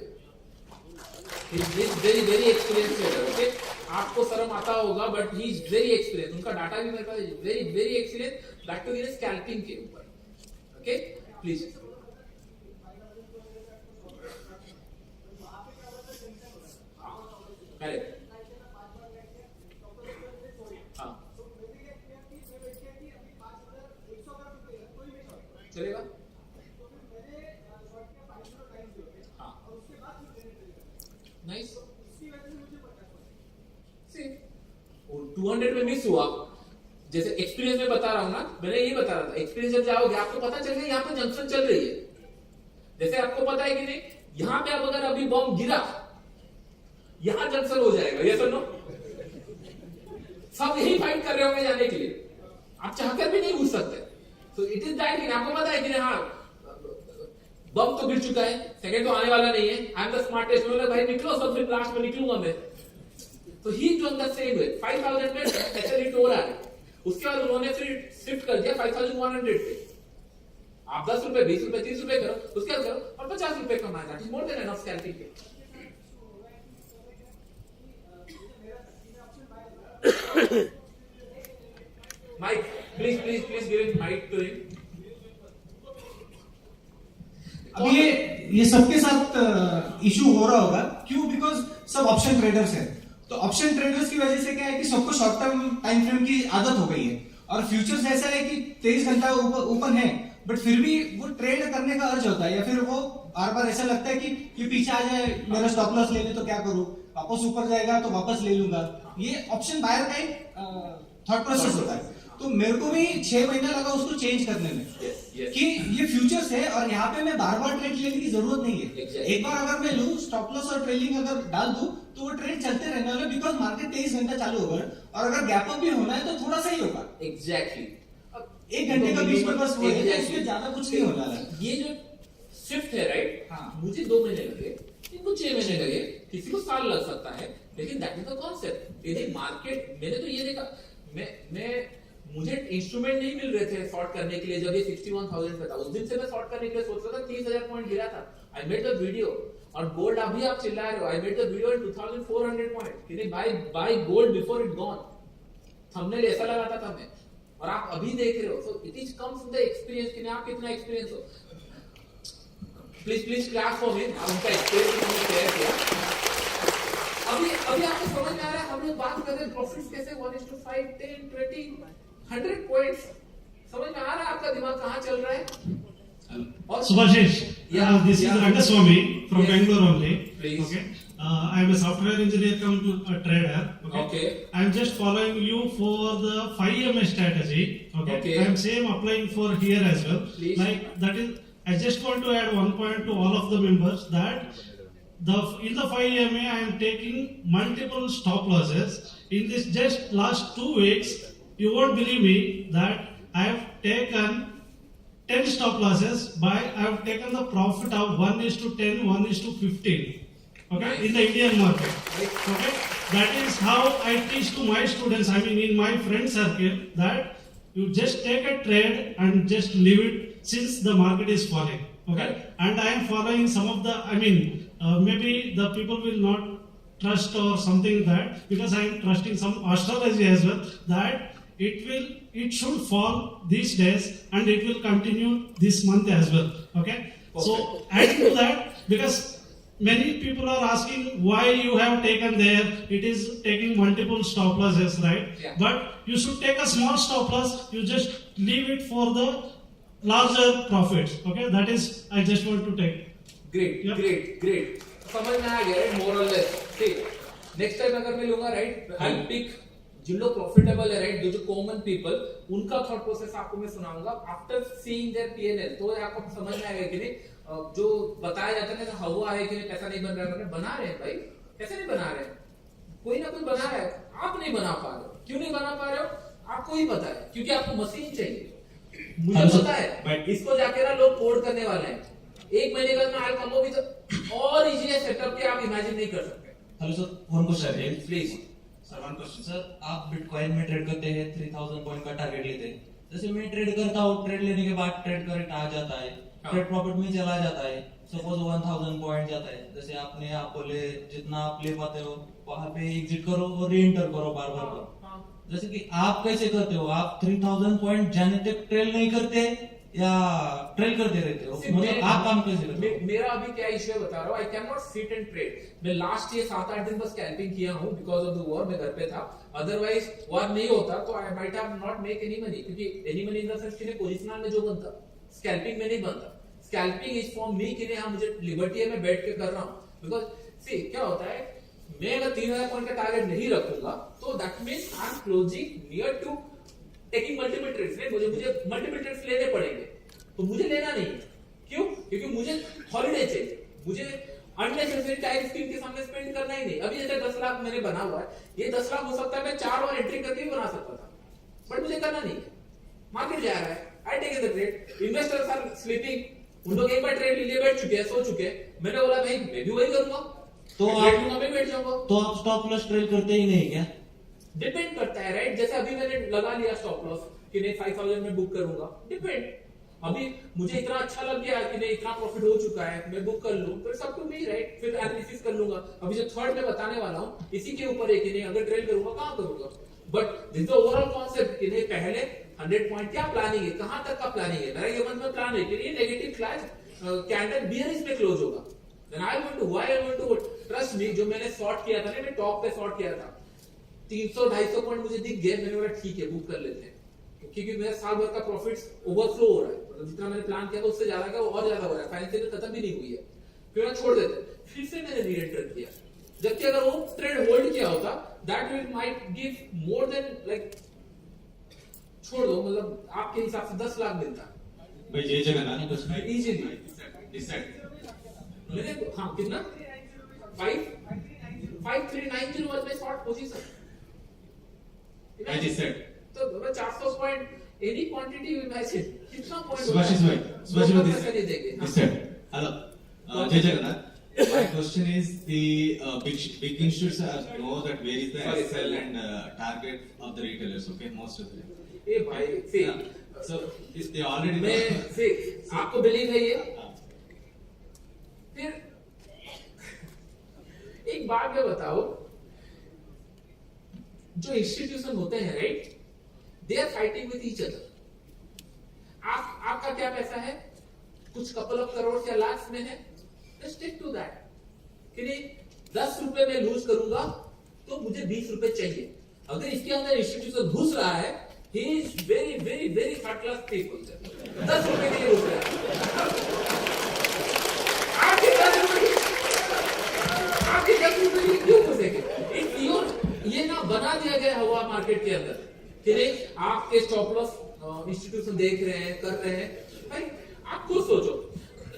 he is very very experience trader. Okay, आपको शर्म आता होगा but he is very experience. उनका डाटा भी मेरे पास, very very experience, back to the scalping के ऊपर। Okay please. करेक्ट, हाँ चलेगा, हाँ नाइस। 200 में मिस हुआ, जैसे एक्सपीरियंस में बता रहा हूं ना, मैंने ये बता रहा था, एक्सपीरियंस जब जाओगे आपको पता चल गया यहाँ पे जंक्शन चल रही है। जैसे आपको पता है कि नहीं, यहाँ पे अब अगर अभी बॉम्ब गिरा, यहां जंक्शन हो जाएगा, ये सुनो, सब यही फाइट कर रहे होंगे जाने के लिए, आप चाहकर भी नहीं घुस सकते। तो इट इज दैट, आपको पता है कि हाँ बम तो गिर चुका है, सेकंड तो आने वाला नहीं है, आई एम द स्मार्टेस्ट, भाई निकलो सब, फिर लास्ट में निकलूंगा मैं। तो ही डन द सेम वे, 5000 में ऐसे रेट हो रहा है, उसके बाद उन्होंने फिर शिफ्ट कर दिया 5100 पे। आप 10 रुपए 20 रुपए 30 रुपए करो, उसके बाद करो और 50 रुपए कमाना, that is more than enough scalping के। Mike, please give him mic to him. अभी ये सबके साथ इशू हो रहा होगा, क्यों? बिकॉज सब ऑप्शन ट्रेडर्स हैं। तो ऑप्शन ट्रेडर्स की वजह से क्या है कि सबको शॉर्ट टर्म टाइम फ्रेम की आदत हो गई है, और फ्यूचर्स ऐसा है कि 23 घंटा ओपन है, बट फिर भी वो ट्रेड करने का अर्ज होता है, या फिर वो बार बार ऐसा लगता है कि पीछे आ जाए, मेरा स्टॉप लॉस ले ले तो क्या करूं, वापस ऊपर जाएगा तो वापस ले लूंगा। ये ऑप्शन बायर का एक थॉट प्रोसेस होता है। तो मेरे को भी 6 महीना लगा उसको चेंज करने में, कि ये फ्यूचर्स है और यहाँ पे मैं बार बार ट्रेड लेने की जरूरत नहीं है। एक बार अगर मैं लूं, स्टॉप लॉस और ट्रेलिंग अगर डाल दूं, तो वो ट्रेड चलते रहने वाला, बिकॉज मार्केट 23 घंटा चालू होगा, और अगर गैप अप भी होना है तो थोड़ा सा ही होगा। एग्जैक्टली 1 घंटे का बीच में बस वो है, उसमें ज्यादा कुछ नहीं होने वाला। ये जो शिफ्ट है, राइट, हाँ। मुझे 2 महीने लगे, इनको 6 महीने लगे, किसी को साल लग सकता है, लेकिन दैट इज द कॉन्सेप्ट। यदि मार्केट, मैंने तो ये देखा, मैं मुझे इंस्ट्रूमेंट नहीं मिल रहे थे शॉर्ट करने के लिए जब ये 61,000 पे था। उस दिन से मैं शॉर्ट करने के लिए सोच रहा था, 30,000 पॉइंट गिरा था, आई मेड द वीडियो। और गोल्ड अभी आप चिल्ला रहे हो, I made the video in 2400 point कि नहीं buy gold before it gone, thumbnail ऐसा लगाता था मैं, और आप अभी देख रहे हो। So it is comes with the experience कि आप कितना एक्सपीरियंस हो। प्लीज क्लैप फॉर मी, उनका एक्सपीरियंस मैंने शेयर किया। अभी आपको समझ में आ रहा है, हम लोग बात कर रहे हैं प्रॉफिट्स कैसे 1:5 10 20 100 पॉइंट्स, समझ में आ रहा है आपका दिमाग कहाँ चल रहा है? Subhashish, this is Rangaswamy from Yes. Bangalore only. Please. Okay, I am a software engineer come a trader. Okay. I am just following you for the 5 strategy. Okay. I am same applying for here as well. Please. Like that is, I just want to add one point to all of the members that in the 5 I am taking multiple stop losses. In this just last 2 weeks, you won't believe me that I have taken 10 stop losses, I have taken the profit of 1:10, 1:15. Okay, Nice. in the Indian market. Nice. Okay, that is how I teach to my students. I mean, in my friend circle, that you just take a trade and just leave it since the market is falling. Okay, and I am following some of the. I mean, maybe the people will not trust or something that, because I am trusting some astrology as well, that it should fall these days and it will continue this month as well. Okay, so adding to that, because many people are asking why you have taken there. It is taking multiple stop losses, right? Yeah. But you should take a small stop loss. You just leave it for the larger profits. Okay, that is I just want to take. Great Yeah. Great समझ में आ गया, मोर और less. ठीक, next time अगर मैं लूंगा, right, I pick जिन लोग profitable है, राइट, जो कॉमन पीपल, उनका थॉट प्रोसेस आपको मैं सुनाऊंगा आफ्टर सीइंग देयर पीएनएल। तो आपको समझ में आएगा कि नहीं, जो बताया जाता है ना, हवा है कि नहीं, पैसा नहीं बन रहा है, बना रहे हैं भाई, कैसे नहीं बना रहे हैं, कोई ना कोई बना रहा है, आप नहीं बना पा रहे हो। क्यों नहीं बना पा रहे हो, आपको ही पता है, क्योंकि आपको मशीन चाहिए। मुझे पता है, इसको जाके ना लोग कोड करने वाले हैं, 1 महीने का मैं कम हो भी तो और इजी है सेटअप के, आप इमेजिन नहीं कर सकते। हेलो सर, वन क्वेश्चन है please sir, one question sir. आप बिटकॉइन में ट्रेड करते हैं, 3000 पॉइंट का टारगेट लेते हैं। जैसे मैं ट्रेड करता हूँ, ट्रेड लेने के बाद ट्रेड करंट आ जाता है, ट्रेड प्रॉफिट में चला जाता है, सपोज 1000 पॉइंट जाता है। जैसे आप बोले जितना आप ले पाते हो वहां पे एग्जिट करो और री एंटर करो बार बार करो। जैसे कि आप कैसे करते हो, आप 3000 पॉइंट जाने तक ट्रेल नहीं करते या ट्रेल करते रहते हो, मतलब आप काम कैसे करते हो? मेरा अभी क्या इश्यू है बता रहा हूँ, I can not sit and trade. मैं लास्ट ये 7-8 दिन बस स्कैल्पिंग किया हूँ बिकॉज ऑफ द वॉर, मैं घर पे था, अदरवाइज वॉर नहीं होता तो I might have not make any money, क्योंकि any money in the sense कि पोजीशनल में जो बनता स्कैल्पिंग में नहीं बनता। स्कैल्पिंग इज फॉर मी कि हाँ मुझे लिबर्टी है, मैं बैठ के कर रहा हूँ। बिकॉज सी क्या होता है, मैं अगर 3000 पॉइंट का टारगेट नहीं रखूंगा तो that means I am closing near to taking multiple trades. नहीं, मुझे मल्टीपल ट्रेड्स लेने पड़ेंगे, तो मुझे लेना नहीं है। क्यों? क्योंकि मुझे हॉलिडे चाहिए, मुझे अननेसेसरी टाइम स्क्रीन के सामने स्पेंड करना ही नहीं। अभी जैसे 10 लाख मैंने बना हुआ है, ये 10 लाख हो सकता है मैं 4 और एंट्री करके भी बना सकता था, बट मुझे करना नहीं है। मार्केट जा रहा है, I take the trade, investors are sleeping, उन लोग एक बार ट्रेड लिए बैठ चुके हैं, सो चुके हैं। मैंने बोला भाई मैं भी वही करूंगा, तो आप मैं बैठ जाऊंगा। तो आप स्टॉप लॉस ट्रेड करते ही नहीं क्या? डिपेंड करता है, राइट। जैसे अभी मैंने लगा लिया स्टॉप लॉस कि नहीं 5000 में बुक करूंगा, डिपेंड। अभी मुझे इतना अच्छा लग गया कि नहीं इतना प्रॉफिट हो चुका है, मैं बुक कर लूं, तो सब टू मी, राइट। फिर एनालिसिस कर लूंगा। अभी जो थर्ड में बताने वाला हूं इसी के ऊपर है कि नहीं अगर ट्रेड करूंगा कहां करूंगा। But this the overall concept कि नहीं पहले 100 पॉइंट क्या प्लानिंग है, कहां तक का प्लानिंग है। मेरा ये मन में प्लान है कि ये नेगेटिव फ्लैश कैंडल बियरिश में क्लोज होगा, then I want to why I want to trust me. जो मैंने शॉर्ट किया था ना, मैं टॉप पे शॉर्ट किया था, 300-250 पॉइंट मुझे दिख गए, मैंने बोला ठीक है बुक कर लेते हैं, क्योंकि मेरा साल भर का प्रॉफिट्स ओवरफ्लो हो रहा है, मतलब जितना मैंने प्लान किया था उससे ज्यादा का और ज्यादा हो रहा है, फाइनेंशियल खत्म भी नहीं हुई है, फिर मैं छोड़ देते। फिर से मैंने री एंटर किया, जबकि अगर वो ट्रेड होल्ड किया होता that will might give more than like, छोड़ दो, मतलब आपके हिसाब से 10 लाख मिलता भाई जय जगन्नाथ इजीली। मैंने हाँ कितना 5390 वाज माय शॉर्ट पोजीशन। तो 400 पॉइंट एनी क्वांटिटी इमेजिन कितना पॉइंट Subhashish bhai, पैसे नहीं देंगे। this side. Hello, Jai Jagannath. My question is the big institutions know that where is the Sorry, SL sorry. and target of the retailers. Okay, most of them. ए भाई see, Yeah. So if they already मैं know. see, आपको believe है ये? फिर एक बात मैं बताओ, जो इंस्टीट्यूशन होते हैं, right, they are fighting with each other. आपका क्या पैसा है, कुछ कपल ऑफ करोड़ या लाख में है, स्टिक टू दैट कि नहीं 10 रुपए में लूज करूंगा तो मुझे 20 रुपए चाहिए। अगर इसके अंदर इंस्टीट्यूशन घुस रहा है, ही is very very very third class people. 10 रुपए के लिए घुस रहा है, आपके 10 रुपए के लिए क्यों घुसेंगे? ये ना बना दिया गया हवा मार्केट के अंदर कि नहीं आपके स्टॉप लॉस इंस्टीट्यूशन देख रहे हैं, कर रहे हैं। भाई आप खुद सोचो,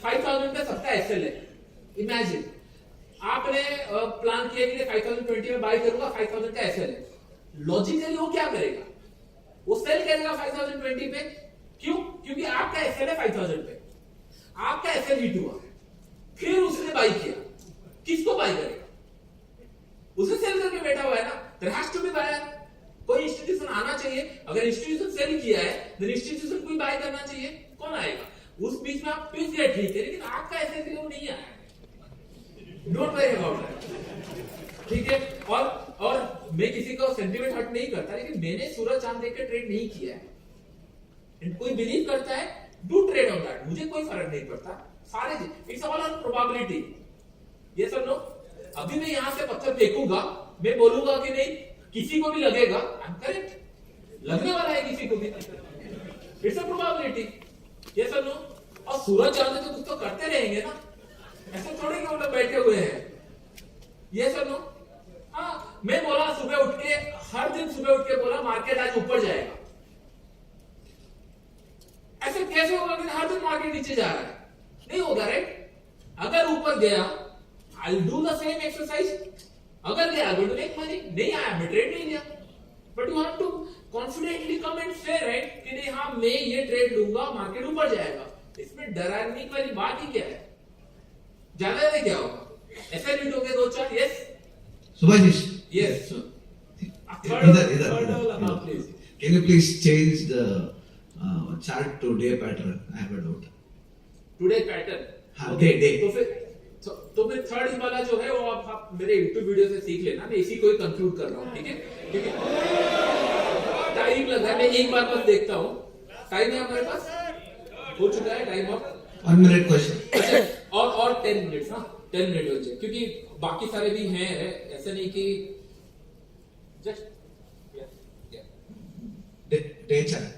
5000 का सबका एसएल है, इमेजिन आपने प्लान किया कि 5020 में बाय करूंगा, 5000 का एसएल है, लॉजिकली वो क्या करेगा, वो सेल करेगा 5020 पे। क्यों? क्योंकि आपका एसएल है 5000 पे, आपका एसएल हिट हुआ, फिर उसने बाय किया, किसको बाय करेगा? उसे सेल करके बैठा हुआ है ना, there has to be buyer. कोई इंस्टीट्यूशन आना चाहिए, अगर इंस्टीट्यूशन सेल किया है देन इंस्टीट्यूशन को बाय करना चाहिए, कौन आएगा? उस बीच में आप पिस गए, ठीक है, लेकिन आपका ऐसे क्यों नहीं आया? डोंट वरी अबाउट दैट, ठीक है। और मैं किसी का सेंटीमेंट हर्ट नहीं करता, लेकिन मैंने सूरज चांद देख के ट्रेड नहीं किया है। कोई बिलीव करता है, डू ट्रेड ऑन दैट, मुझे कोई फर्क नहीं पड़ता। सारे इट्स ऑल ऑन प्रोबेबिलिटी। ये सब नो, अभी मैं यहां से पत्थर फेंकूंगा, मैं बोलूंगा कि नहीं, किसी को भी लगेगा, आई एम करेक्ट, लगने वाला है किसी को भी, इट्स अ प्रोबेबिलिटी, ये सब नो। और सूरज चांद तो कुछ तो करते रहेंगे ना, ऐसे थोड़े कि वो लोग बैठे हुए हैं, ये सब नो। हाँ, मैं बोला सुबह उठ के, हर दिन सुबह उठ के बोला मार्केट आज ऊपर जाएगा, ऐसे कैसे होगा कि हर दिन मार्केट नीचे जा रहा है? नहीं होगा, राइट? अगर ऊपर गया, I will do the same exercise, अगर गया आई विल मेक मनी, नहीं आया मैं ट्रेड नहीं लिया, but you have to confidently come and say, right, कि नहीं हाँ मैं ये ट्रेड लूंगा, मार्केट ऊपर जाएगा, इसमें डराने वाली बात ही क्या है? ज्यादा नहीं क्या होगा, ऐसे रीड हो गए 2-4, yes Subhash, yes, please can you please change the chart to day pattern? I have a doubt. Today pattern, हाँ, day. तो फिर थर्ड वाला जो है वो आप मेरे YouTube वीडियो से सीख लेना, मैं इसी को ही कंक्लूड कर रहा हूँ, ठीक है? ठीक है, टाइम लग रहा है, मैं एक बार बस देखता हूँ, टाइम है हमारे पास, हो चुका है टाइम ऑफ 1 minute question. और 10 मिनट्स, हाँ 10 मिनट हो जाए, क्योंकि बाकी सारे भी हैं, ऐसे नहीं कि just Day chart.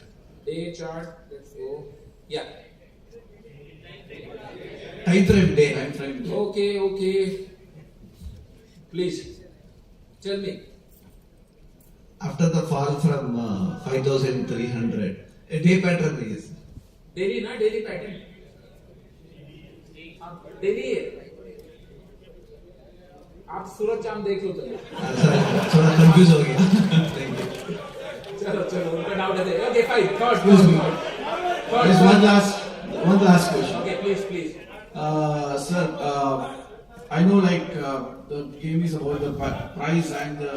Day chart, let's go, या Time frame. Okay, please tell me. After the fall from 5,300, a day pattern is. Daily ना, डेली पैटर्न, डेली है, आप सूरज चांद देख लो चलो, थोड़ा कंफ्यूज हो गया. Thank you. चलो उनका डाउट है, okay fine, third, Excuse me. There is one last question. Okay please, Sir, I know like the game is about the price and the.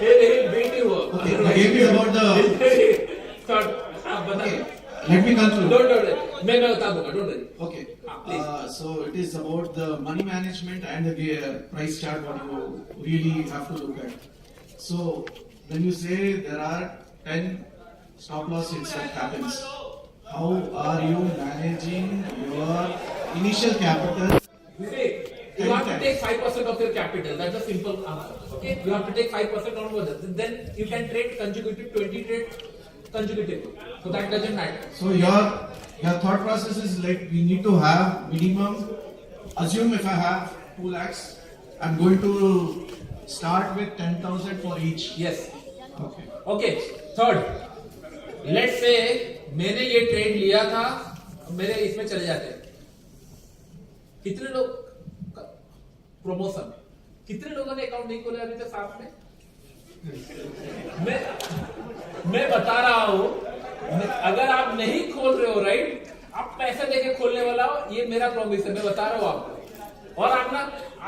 हे मेरी बेटी हो, Okay, the game is about the. Third, आप बता, Let me conclude. Don't मैं बता दूंगा, don't worry. Okay. Please. So it is about the money management and the price chart what you really have to look at. So when you say there are 10 stop loss hits that happens, how are you managing your initial capital? You have to take 5% of your capital. That's a simple answer. Okay, you have to take 5% onwards. Then you can trade consecutive 20 trade consecutively. So that doesn't matter. So your thought process is like we need to have minimum. Assume if I have 2 lakhs, I'm going to start with 10,000 for each. Yes. Okay. Okay. Third, let's say मैंने ये trade लिया था, मेरे इसमें चले जाते हैं, कितने लोग प्रमोशन, कितने लोगों ने अकाउंट नहीं खोला अभी तक साथ में? मैं बता रहा हूं, अगर आप नहीं खोल रहे हो, राइट, आप पैसे देके खोलने वाला हो, ये मेरा प्रॉमिस है, मैं बता रहा हूं आपको। और आप ना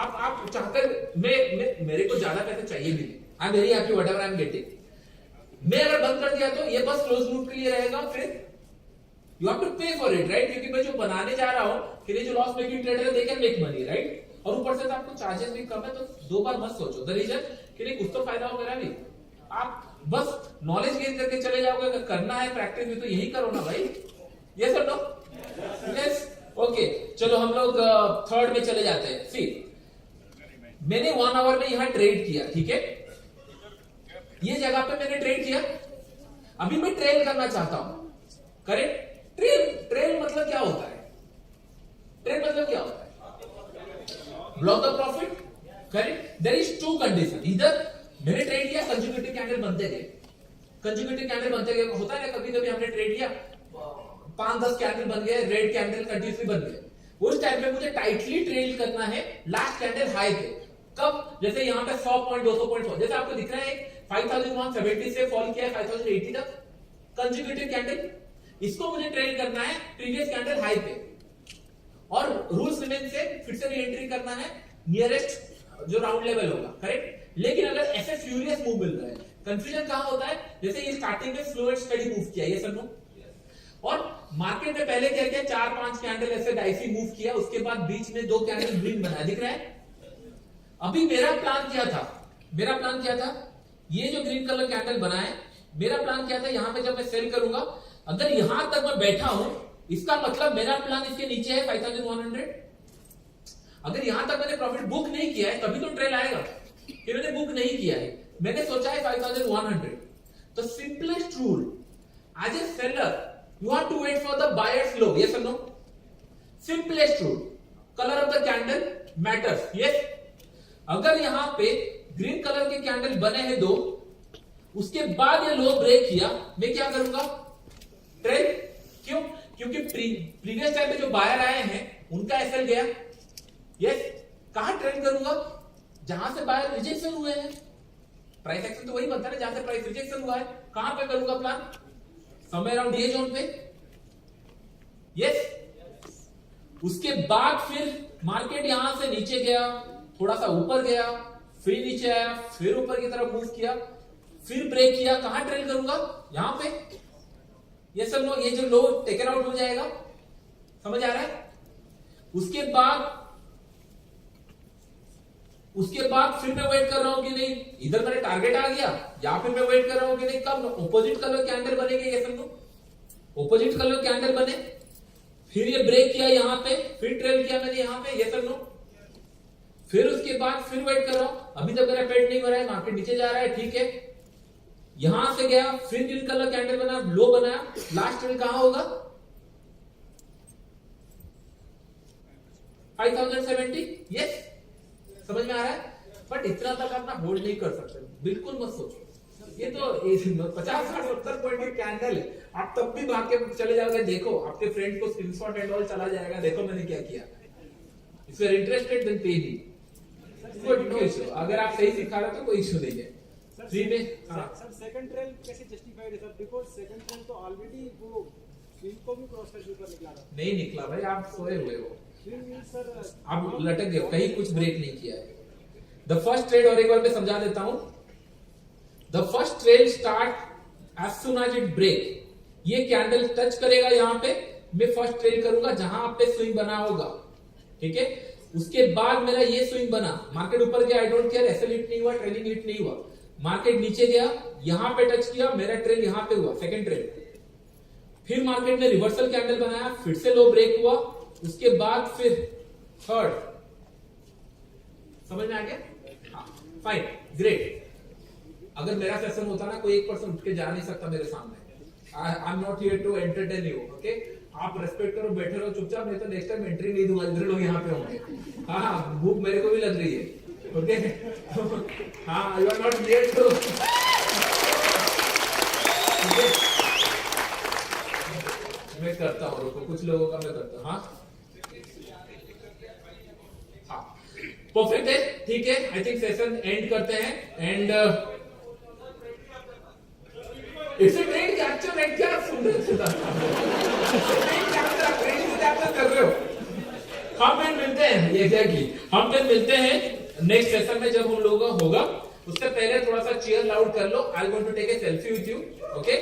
आप चाहकर मेरे को ज्यादा पैसे चाहिए भी नहीं, I am very happy whatever I am getting. मैं अगर बंद कर दिया तो ये बस क्लोज लूप के लिए रहेगा, फिर यू हैव टू पे फॉर इट, राइट? क्योंकि मैं जो बनाने जा रहा हूं कि ये जो लॉस मेकिंग ट्रेडर है they can make money, right? और ऊपर से तो आपको चार्जेस भी कम है, तो 2 बार मत सोचो। द रीजन कि नहीं कुछ तो फायदा हो मेरा भी, आप बस नॉलेज गेन करके चले जाओगे। अगर करना है प्रैक्टिस भी तो यही करो ना भाई, ये सर नो, यस, ओके। चलो हम लोग थर्ड में चले जाते हैं। सी, मैंने 1 आवर में यहां ट्रेड किया, ठीक है, ये जगह पे मैंने ट्रेड किया, अभी मैं ट्रेल करना चाहता हूं, करेक्ट? ट्रेल मतलब क्या होता है? ट्रेल मतलब क्या होता है? Block the profit, correct? There is 2 condition, इधर मैंने ट्रेड किया, कंसेक्यूटिव कैंडल बनते गए, कंसेक्यूटिव कैंडल बनते गए, होता है ना कभी कभी हमने ट्रेड किया 5-10 कैंडल बन गए, रेड कैंडल कंटिन्यूसली बन गए, उस टाइम पे मुझे टाइटली ट्रेल करना है लास्ट कैंडल हाई पे। कब? जैसे यहाँ पे 100 पॉइंट 200 पॉइंट, जैसे आपको दिख रहा है 5170 से फॉल किया 5080 तक कंसेक्यूटिव कैंडल, इसको मुझे ट्रेल करना है प्रीवियस कैंडल हाई पे, और रूल्स रिमेन से फिर से री-एंट्री करना है नियरेस्ट जो राउंड लेवल होगा, करेक्ट? लेकिन अगर ऐसे फ्यूरियस मूव मिल रहा है, कंफ्यूजन कहां होता है? जैसे ये स्टार्टिंग में स्लो एंड स्टडी मूव किया, ये सब, और मार्केट में पहले क्या किया, 4-5 कैंडल ऐसे डाइसी मूव किया, उसके बाद बीच में 2 कैंडल ग्रीन बनाया, दिख रहा है? अभी मेरा प्लान क्या था, ये जो ग्रीन कलर कैंडल बना है, मेरा प्लान क्या था, यहां पे जब मैं सेल करूंगा, अगर यहां तक मैं बैठा हूं, इसका मतलब मेरा प्लान इसके नीचे है 5100, अगर यहां तक मैंने प्रॉफिट बुक नहीं किया है तभी तो ट्रेल आएगा, कि मैंने बुक नहीं किया है, मैंने सोचा है 5100. तो simplest rule as a seller you have to wait for the buyers low, yes और नो? Simplest rule, colour of the candle matters, yes? अगर यहां पे ग्रीन कलर के कैंडल बने हैं 2, उसके बाद ये लो ब्रेक किया, मैं क्या करूंगा? ट्रेल. क्यों? क्योंकि प्रीवियस टाइम पे जो बायर आए हैं उनका एसएल गया, यस? कहां ट्रेल करूंगा? जहां से बायर रिजेक्शन हुए हैं. प्राइस एक्शन तो वही बनता है जहां से प्राइस रिजेक्शन हुआ है. कहां पे करूंगा प्लान? समवेयर अराउंड ये जोन पे, यस? उसके बाद फिर मार्केट यहां से नीचे गया, थोड़ा सा ऊपर गया, फिर नीचे आया, फिर ऊपर की तरफ मूव किया, फिर ब्रेक किया. कहां ट्रेल करूंगा? यहां पे. ये सब लो, ये जो लो टेकन आउट हो जाएगा, समझ आ रहा है? उसके बाद फिर मैं वेट कर रहा हूं कि नहीं इधर मेरा टारगेट आ गया, या फिर मैं वेट कर रहा हूं कि नहीं कब ऑपोजिट कलर कैंडल बनेंगे. ये सब लो ऑपोजिट कलर कैंडल बने, फिर ये ब्रेक किया यहां पे, फिर ट्रेल किया मैंने यहां पे. ये सब लो, फिर उसके बाद फिर वेट कर रहा हूं. अभी तक मेरा पेट नहीं हो रहा है, मार्केट नीचे जा रहा है, ठीक है. यहां से गया, फिर ग्रीन कलर कैंडल बना, लो बनाया, लास्ट ट्रेल कहां होगा? 5070. यस, समझ में आ रहा है? बट इतना तक आप ना होल्ड नहीं कर सकते, बिल्कुल मत सोचो. ये तो 50 60 70 पॉइंट की कैंडल है, आप तब भी भाग के चले जाओगे. देखो आपके फ्रेंड को स्क्रीनशॉट एंड ऑल चला जाएगा, देखो मैंने क्या किया. If you are interested then pay me. No issue, अगर आप सही सिखा रहे हो तो कोई इशू नहीं है. फ्री में. सर सेकंड ट्रेल कैसे जस्टिफाइड है सर? बिकॉज़ सेकंड ट्रेल तो ऑलरेडी वो स्विंग को भी क्रॉस करके ऊपर निकला था. नहीं निकला भाई, आप सोए हुए हो, स्विंग मींस सर आप लटक गए, कहीं कुछ ब्रेक नहीं किया है. द फर्स्ट ट्रेड और एक बार मैं समझा देता हूं. The first trade start as soon as it break. ये कैंडल टच करेगा यहां पे, मैं फर्स्ट ट्रेड करूंगा जहां आप पे स्विंग बना होगा, ठीक है. उसके बाद मेरा ये स्विंग बना, मार्केट ऊपर गया, I don't care, SL hit नहीं हुआ, ट्रेलिंग हिट नहीं हुआ. मार्केट नीचे गया, यहां पे टच किया, मेरा ट्रेल यहां पे हुआ, सेकंड ट्रेल. फिर मार्केट ने रिवर्सल कैंडल बनाया, फिर से लो ब्रेक हुआ, उसके बाद फिर थर्ड. समझ में आ गया? हाँ, फाइन, ग्रेट. अगर मेरा सेशन होता ना, कोई एक पर्सन उठ के जा नहीं सकता मेरे सामने. I am not here to entertain you, okay? आप रेस्पेक्ट करो, बैठे रहो चुपचाप, नहीं तो नेक्स्ट टाइम एंट्री नहीं दूंगा. इधर लोग यहाँ पे होंगे. हाँ, भूख मेरे को भी लग रही है, ओके? हाँ, you are not here to. मैं करता हूँ, रुको, कुछ लोगों का मैं करता हूँ. हाँ परफेक्ट है, ठीक है. आई थिंक सेशन एंड करते हैं. And it's a great capture. And क्या सुन कर रहे हो? हम फिर मिलते हैं, एग्जैक्टली हम फिर मिलते हैं नेक्स्ट सेशन में जब हम लोगों का होगा. उससे पहले थोड़ा सा चीयर लाउड कर लो. I want to take a selfie with you, okay?